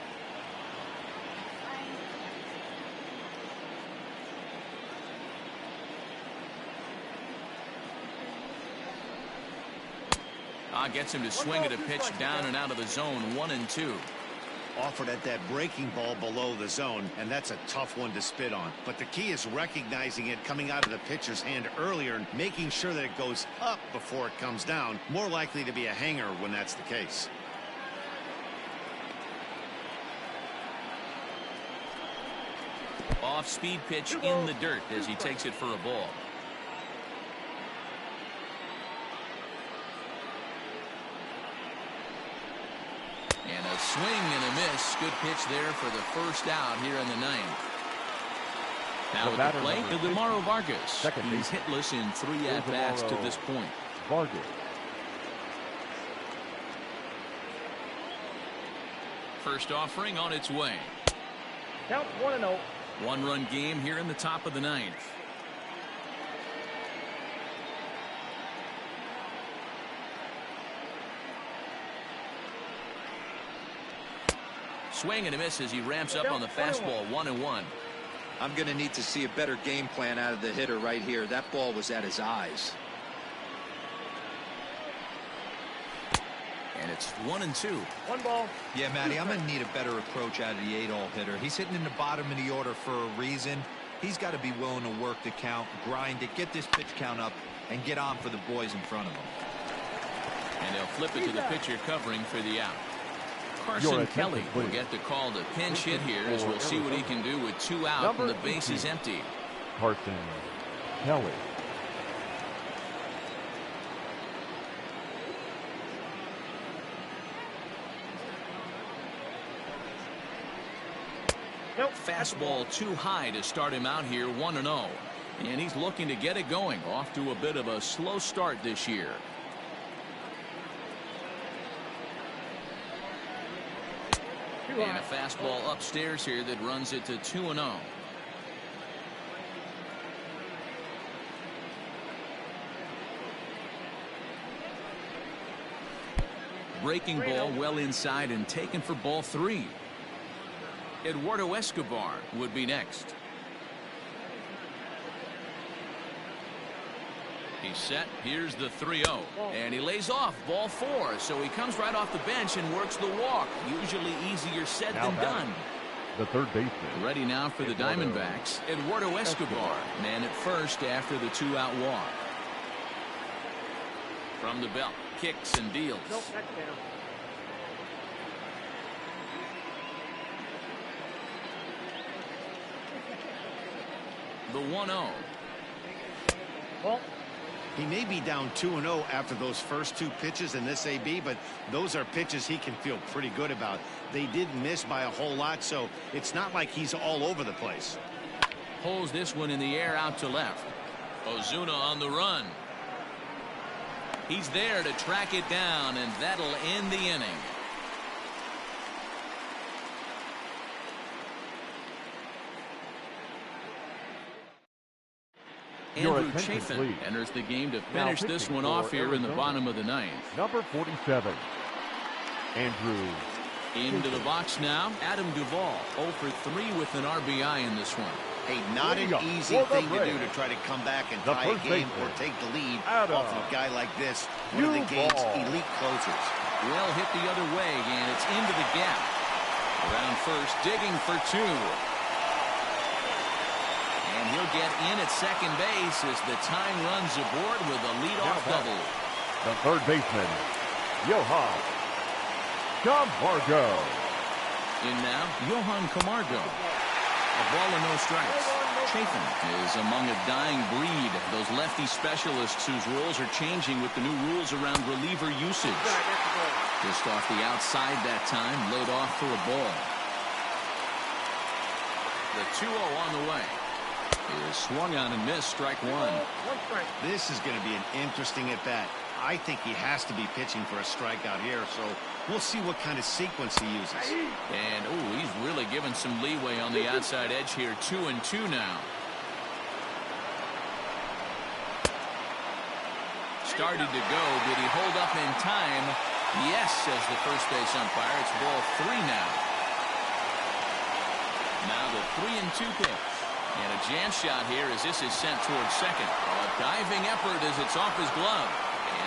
Gets him to swing at a pitch down and out of the zone. 1-2. Offered at that breaking ball below the zone, and that's a tough one to spit on. But the key is recognizing it coming out of the pitcher's hand earlier and making sure that it goes up before it comes down. More likely to be a hanger when that's the case. Off-speed pitch in the dirt as he takes it for a ball. And a swing and a miss. Good pitch there for the first out here in the 9th. Now at the plate, Eduardo Vargas. He's hitless in 3 at-bats to this point. Vargas. First offering on its way. Count 1-0. 1-run game here in the top of the 9th. Swing and a miss as he ramps up on the fastball. 1-1. I'm going to need to see a better game plan out of the hitter right here. That ball was at his eyes. And it's 1-2. 1 ball. Yeah, Matty, I'm going to need a better approach out of the 8-hole hitter. He's hitting in the bottom of the order for a reason. He's got to be willing to work the count, grind it, get this pitch count up, and get on for the boys in front of him. And they'll flip it to the pitcher covering for the out. Carson Kelly will get the call to pinch hit here as we'll see what he can do with 2 out and the base is empty. Carson Kelly. Fastball too high to start him out here. 1-0. And he's looking to get it going. Off to a bit of a slow start this year. And a fastball upstairs here that runs it to 2-0. Breaking ball well inside and taken for ball 3. Eduardo Escobar would be next. He's set. Here's the 3-0. And he lays off ball 4. So he comes right off the bench and works the walk. Usually easier said than done. the third baseman. Ready now for the Diamondbacks, Eduardo Escobar, man at first after the 2-out walk. From the belt, kicks and deals. Nope, that's down. The 1-0. Well, he may be down 2-0 after those first 2 pitches in this AB, but those are pitches he can feel pretty good about. They did miss by a whole lot, so it's not like he's all over the place. Pulls this one in the air out to left. Ozuna on the run. He's there to track it down, and that'll end the inning. Andrew Chafin enters the game to finish this one off here in the bottom of the 9th. Number 47, Andrew. Into the box now, Adam Duvall, 0 for 3 with an RBI in this one. Hey, not an easy thing to do to try to come back and tie a game or take the lead off of a guy like this. One of the game's elite closers. Well hit the other way, and it's into the gap. Around first, digging for 2. And he'll get in at second base as the time runs aboard with a leadoff double. The third baseman, Johan Camarda. In now, Johan Camarda. A ball and no strikes. Chafin is among a dying breed. Those lefty specialists whose roles are changing with the new rules around reliever usage. Just off the outside that time, laid off for a ball. The 2-0 on the way. Is swung on and missed, strike 1. This is going to be an interesting at bat. I think he has to be pitching for a strikeout here, so we'll see what kind of sequence he uses. And he's really given some leeway on the outside edge here. 2-2 now. Started to go. Did he hold up in time? Yes, says the first base umpire. It's ball 3 now. Now the 3-2 pitch. And a jam shot here as this is sent towards second. A diving effort as it's off his glove.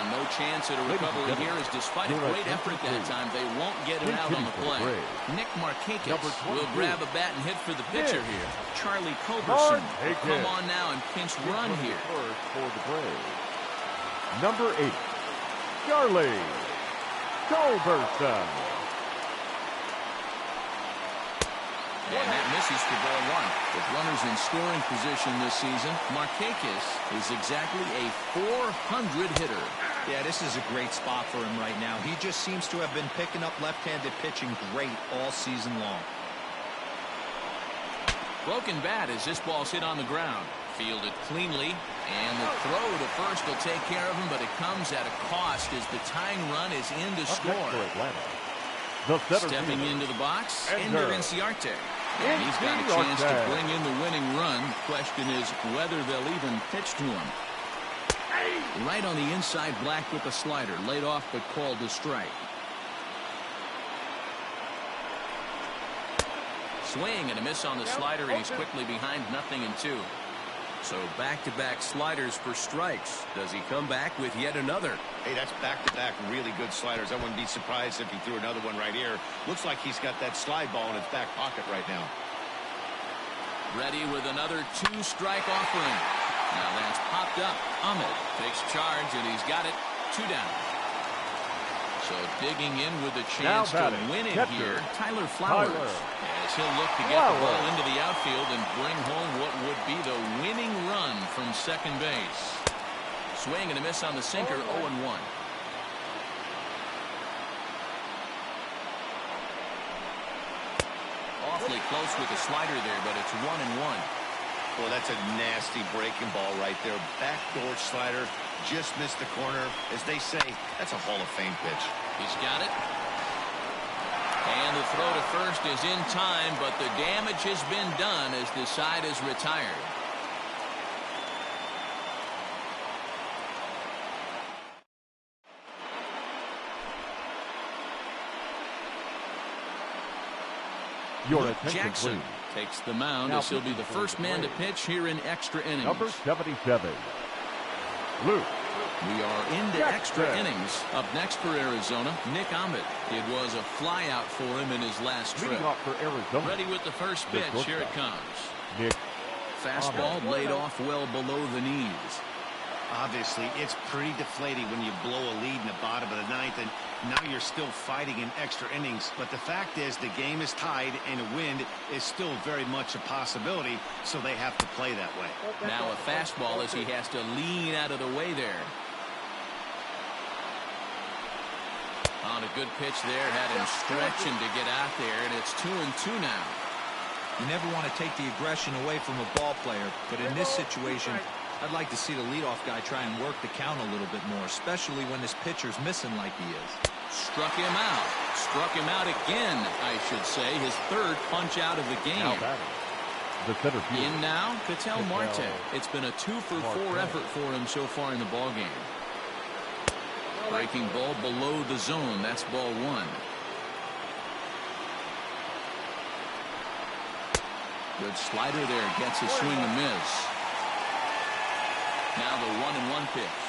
And no chance at a recovery here as despite a great effort that time, they won't get it out on the play. Nick Markakis will grab a bat and hit for the pitcher here. Charlie Culberson will come on now and pinch run here. For the Braves. Number 8, Charlie Culberson. And that misses for ball 1. With runners in scoring position this season, Markakis is exactly a .400 hitter. Yeah, this is a great spot for him right now. He just seems to have been picking up left-handed pitching great all season long. Broken bat as this ball's hit on the ground. Fielded cleanly, and the throw to first will take care of him, but it comes at a cost as the tying run is in to score. Stepping into the box, Ender Inciarte. And he's got a chance to bring in the winning run. The question is whether they'll even pitch to him. Right on the inside, Black with a slider. Laid off but called to strike. Swing and a miss on the slider, and he's quickly behind 0-2. So back-to-back sliders for strikes. Does he come back with yet another? Hey, that's back-to-back really good sliders. I wouldn't be surprised if he threw another one right here. Looks like he's got that slide ball in his back pocket right now. Ready with another 2-strike offering. Now that's popped up. Ahmed takes charge, and he's got it. 2 down. So digging in with a chance to win it here, Tyler Flowers. As he'll look to get the ball into the outfield and bring home what would be the winning run from second base. Swing and a miss on the sinker, 0-1. Awfully close with the slider there, but it's 1-1. Well, that's a nasty breaking ball right there. Backdoor slider, just missed the corner. As they say, that's a Hall of Fame pitch. He's got it. And the throw to first is in time, but the damage has been done as the side is retired. Jackson takes the mound as he'll be the first man to pitch here in extra innings. Number 77, Luke We are into extra innings. Up next for Arizona, Nick Ahmed. It was a flyout for him in his last trip. For Arizona. Ready with the first pitch. Here it comes. Nick Fastball laid off well below the knees. Obviously, it's pretty deflating when you blow a lead in the bottom of the ninth, and now you're still fighting in extra innings. But the fact is, the game is tied, and a win is still very much a possibility, so they have to play that way. Now a fastball as he has to lean out of the way there. On a good pitch there, had him stretching to get out there, and it's 2-2 now. You never want to take the aggression away from a ball player, but in this situation, I'd like to see the leadoff guy try and work the count a little bit more, especially when this pitcher's missing like he is. Struck him out. Struck him out again, I should say. His third punch out of the game. The center field. In now, Ketel Marte. It's been a 2-for-4 effort for him so far in the ballgame. Breaking ball below the zone. That's ball one. Good slider there. Gets a swing and miss. Now the 1-1 pitch.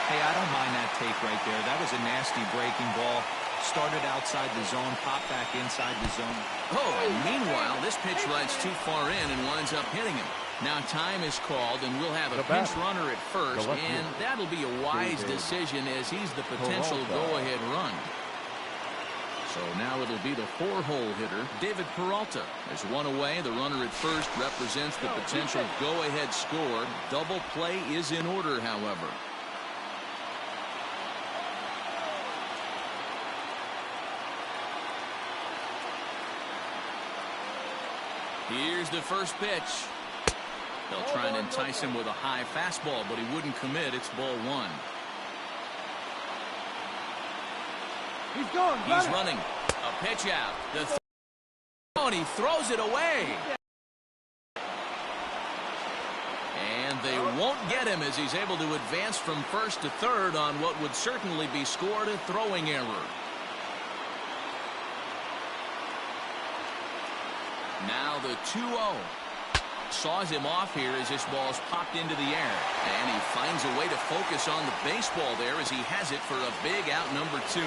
Hey, I don't mind that take right there. That was a nasty breaking ball. Started outside the zone, popped back inside the zone. Oh, and meanwhile, this pitch rides too far in and winds up hitting him. Now time is called, and we'll have a pinch runner at first, and that'll be a wise decision as he's the potential go-ahead run. So now it'll be the 4-hole hitter, David Peralta. There's one away. The runner at first represents the potential go-ahead score. Double play is in order, however. Here's the first pitch. They'll try and entice him with a high fastball, but he wouldn't commit. It's ball one. He's going. He's running. A pitch out. And he throws it away. And they won't get him as he's able to advance from first to third on what would certainly be scored a throwing error. Now the 2-0. Saws him off here as this ball's popped into the air. And he finds a way to focus on the baseball there as he has it for a big out number 2.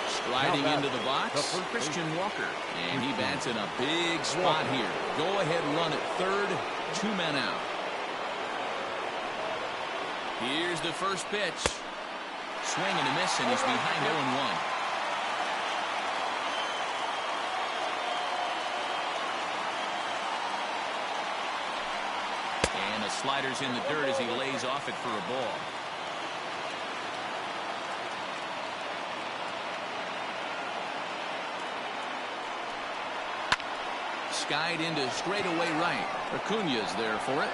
Striding into the box, Christian Walker. And he bats in a big spot here. Go-ahead run at third, 2 men out. Here's the first pitch. Swing and a miss, and he's behind 0-1. And the slider's in the dirt as he lays off it for a ball. Skied into straightaway right. Acuña's there for it.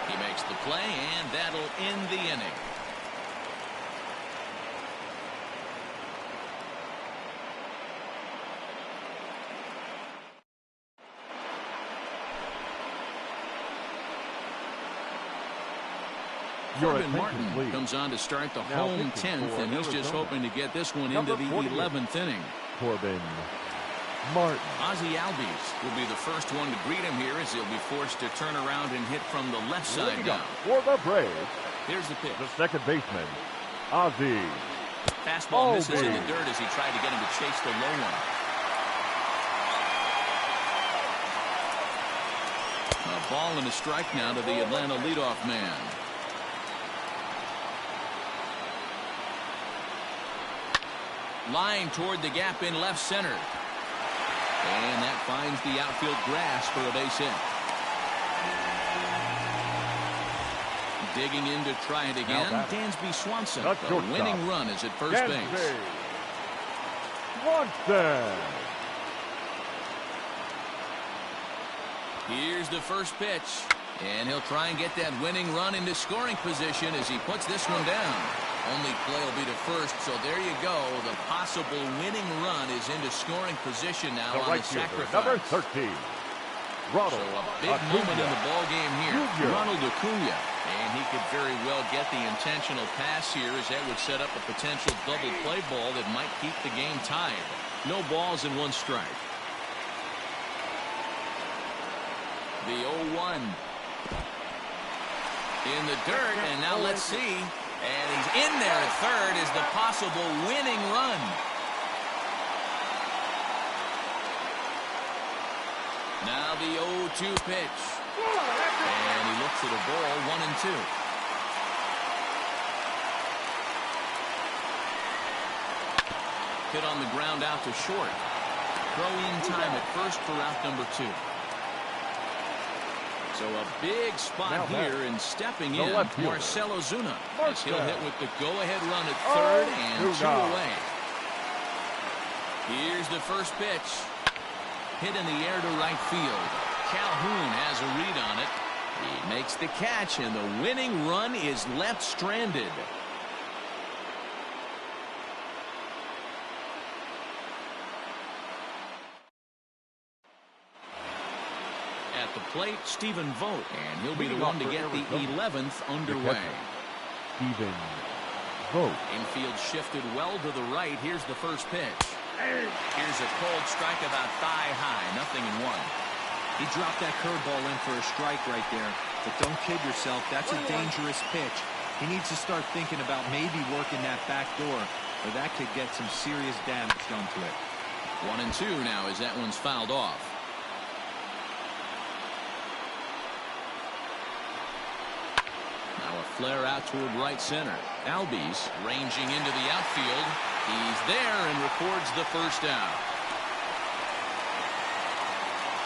He makes the play, and that'll end the inning. Corbin Martin comes on to start the home 10th, and he's just hoping to get this one into the 11th inning. Corbin Martin. Ozzie Albies will be the first one to greet him here as he'll be forced to turn around and hit from the left side now. For the Braves, here's the pitch. The second baseman, Ozzie. Fastball misses in the dirt as he tried to get him to chase the low one. A ball and a strike now to the Atlanta leadoff man. Line toward the gap in left center. And that finds the outfield grass for a base hit. Digging in to try it again, Dansby Swanson. The winning run is at first base. Swanson. Here's the first pitch. And he'll try and get that winning run into scoring position as he puts this one down. Only play will be to first, so there you go. The possible winning run is into scoring position now on the sacrifice. Number 13. So a big moment in the ball game here. Ronald Acuña. And he could very well get the intentional pass here as that would set up a potential double play ball that might keep the game tied. No balls and 1 strike. The 0-1. in the dirt, and now let's see. And he's in there at third is the possible winning run. Now the 0-2 pitch. And he looks at a ball, 1-2. Hit on the ground out to short. Throw-in time at first for out number 2. So a big spot here, and stepping in, Marcell Ozuna. He'll hit with the go-ahead run at third and 2 away. Here's the first pitch. Hit in the air to right field. Calhoun has a read on it. He makes the catch, and the winning run is left stranded. At the plate, Stephen Vogt, and he'll be the one to get the 11th underway. Stephen Vogt. Infield shifted well to the right. Here's the first pitch. Here's a cold strike about thigh high. 0-1. He dropped that curveball in for a strike right there. But don't kid yourself. That's a dangerous pitch. He needs to start thinking about maybe working that back door, or that could get some serious damage done to it. 1-2 now as that one's fouled off. Now a flare out toward right center. Albies ranging into the outfield. He's there and records the first out.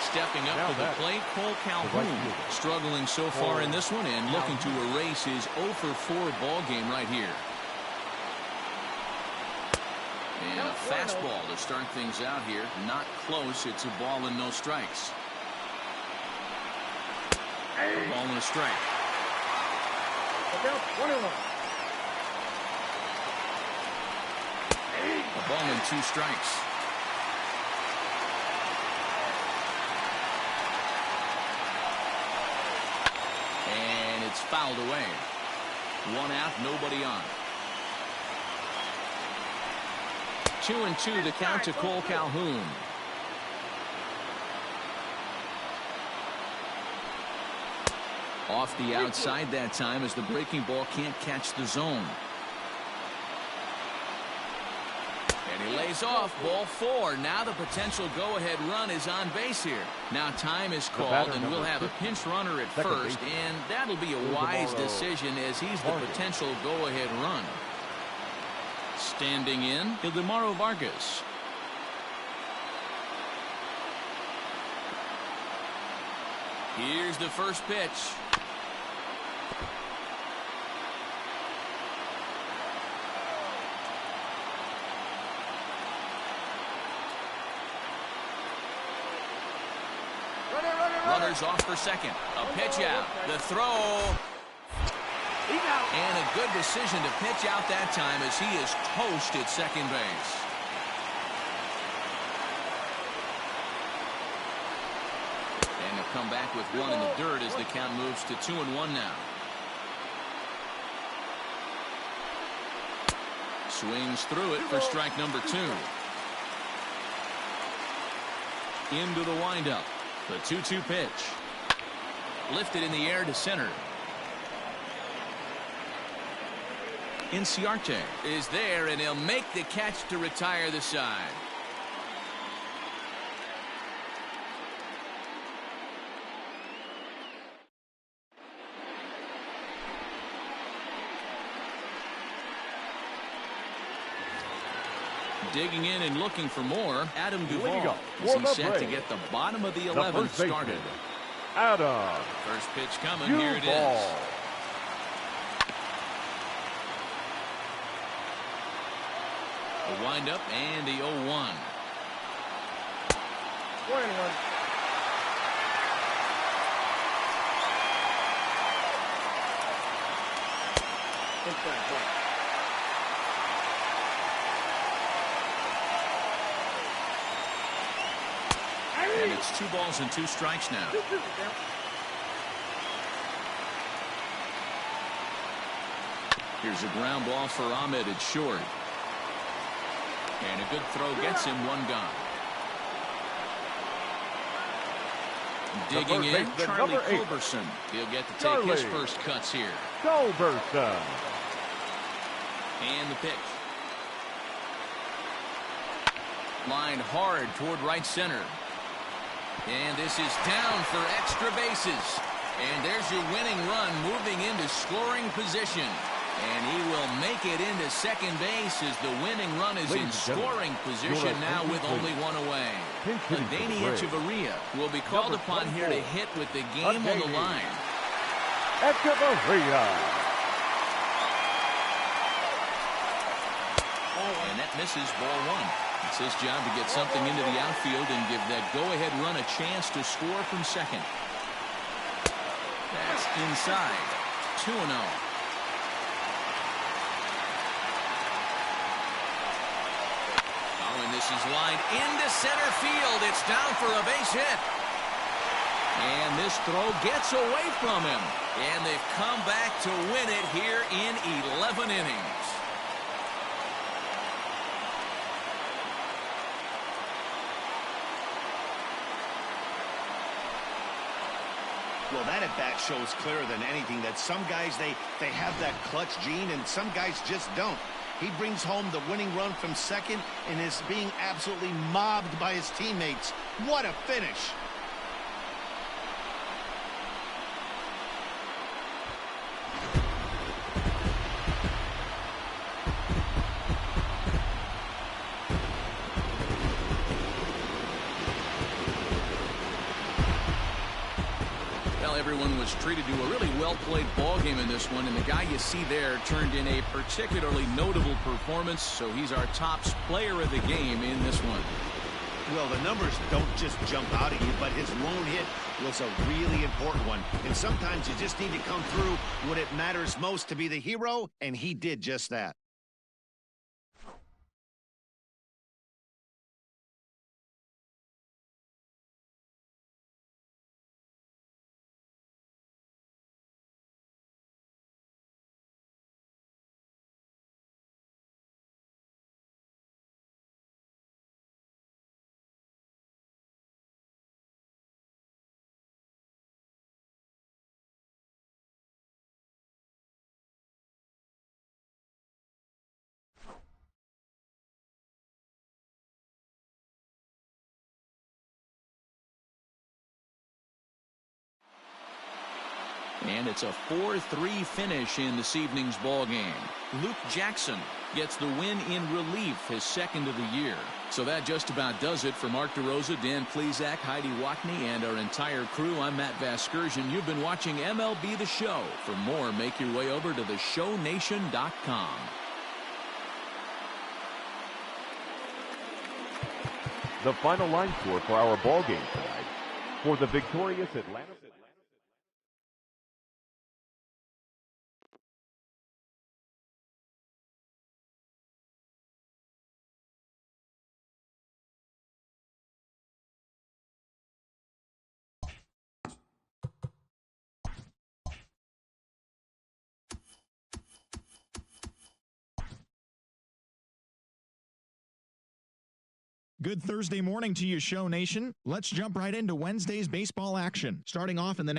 Stepping up to the plate, Cole Calhoun, struggling so far in this one and looking to erase his 0-for-4 ball game right here. And a fastball to start things out here. Not close. It's a ball and no strikes. A ball and a strike. A ball and 2 strikes. And it's fouled away. 1 out, nobody on. 2-2 the count to Cole Calhoun. Off the outside that time as the breaking ball can't catch the zone. And he lays off, ball 4. Now the potential go-ahead run is on base here. Now time is called, and we'll have a pinch runner at first, and that'll be a wise decision as he's the potential go-ahead run. Standing in, Ildemaro Vargas. Here's the first pitch. Runners off for second. A pitch out. The throw. And a good decision to pitch out that time as he is toast at second base. And he'll come back with 1 in the dirt as the count moves to 2-1 now. Swings through it for strike number 2. Into the windup. The 2-2 pitch. Lifted in the air to center. Inciarte is there, and he'll make the catch to retire the side. Digging in and looking for more, Adam Duvall. He's set to get the bottom of the 11th started. Adam. First pitch coming. Here it is. The windup and the 0-1. 1-1. And it's 2 balls and 2 strikes now. Here's a ground ball for Ahmed at short. And a good throw gets him 1 gone. Digging in, Charlie Culberson. He'll get to take his first cuts here. Culberson. And the pitch. Line hard toward right center. And this is down for extra bases. And there's your winning run moving into scoring position. And he will make it into second base as the winning run is in scoring position now with only one away. Danny Echeverria will be called upon here to hit with the game on the line. Echeverria. And that misses ball one. It's his job to get something into the outfield and give that go-ahead run a chance to score from second. That's inside. 2-0. Oh, and this is lined into center field. It's down for a base hit. And this throw gets away from him. And they've come back to win it here in 11 innings. Well, that at-bat shows clearer than anything that some guys, they have that clutch gene, and some guys just don't. He brings home the winning run from second and is being absolutely mobbed by his teammates. What a finish. Everyone was treated to a really well-played ball game in this one, and the guy you see there turned in a particularly notable performance, so he's our top player of the game in this one. Well, the numbers don't just jump out at you, but his lone hit was a really important one, and sometimes you just need to come through when it matters most to be the hero, and he did just that. And it's a 4-3 finish in this evening's ball game. Luke Jackson gets the win in relief, his second of the year. So that just about does it for Mark DeRosa, Dan Plesac, Heidi Watney, and our entire crew. I'm Matt Vasgersian. You've been watching MLB The Show. For more, make your way over to theshownation.com. The final line score for our ball game tonight. For the victorious Atlanta. Good Thursday morning to you, Show Nation. Let's jump right into Wednesday's baseball action. Starting off in the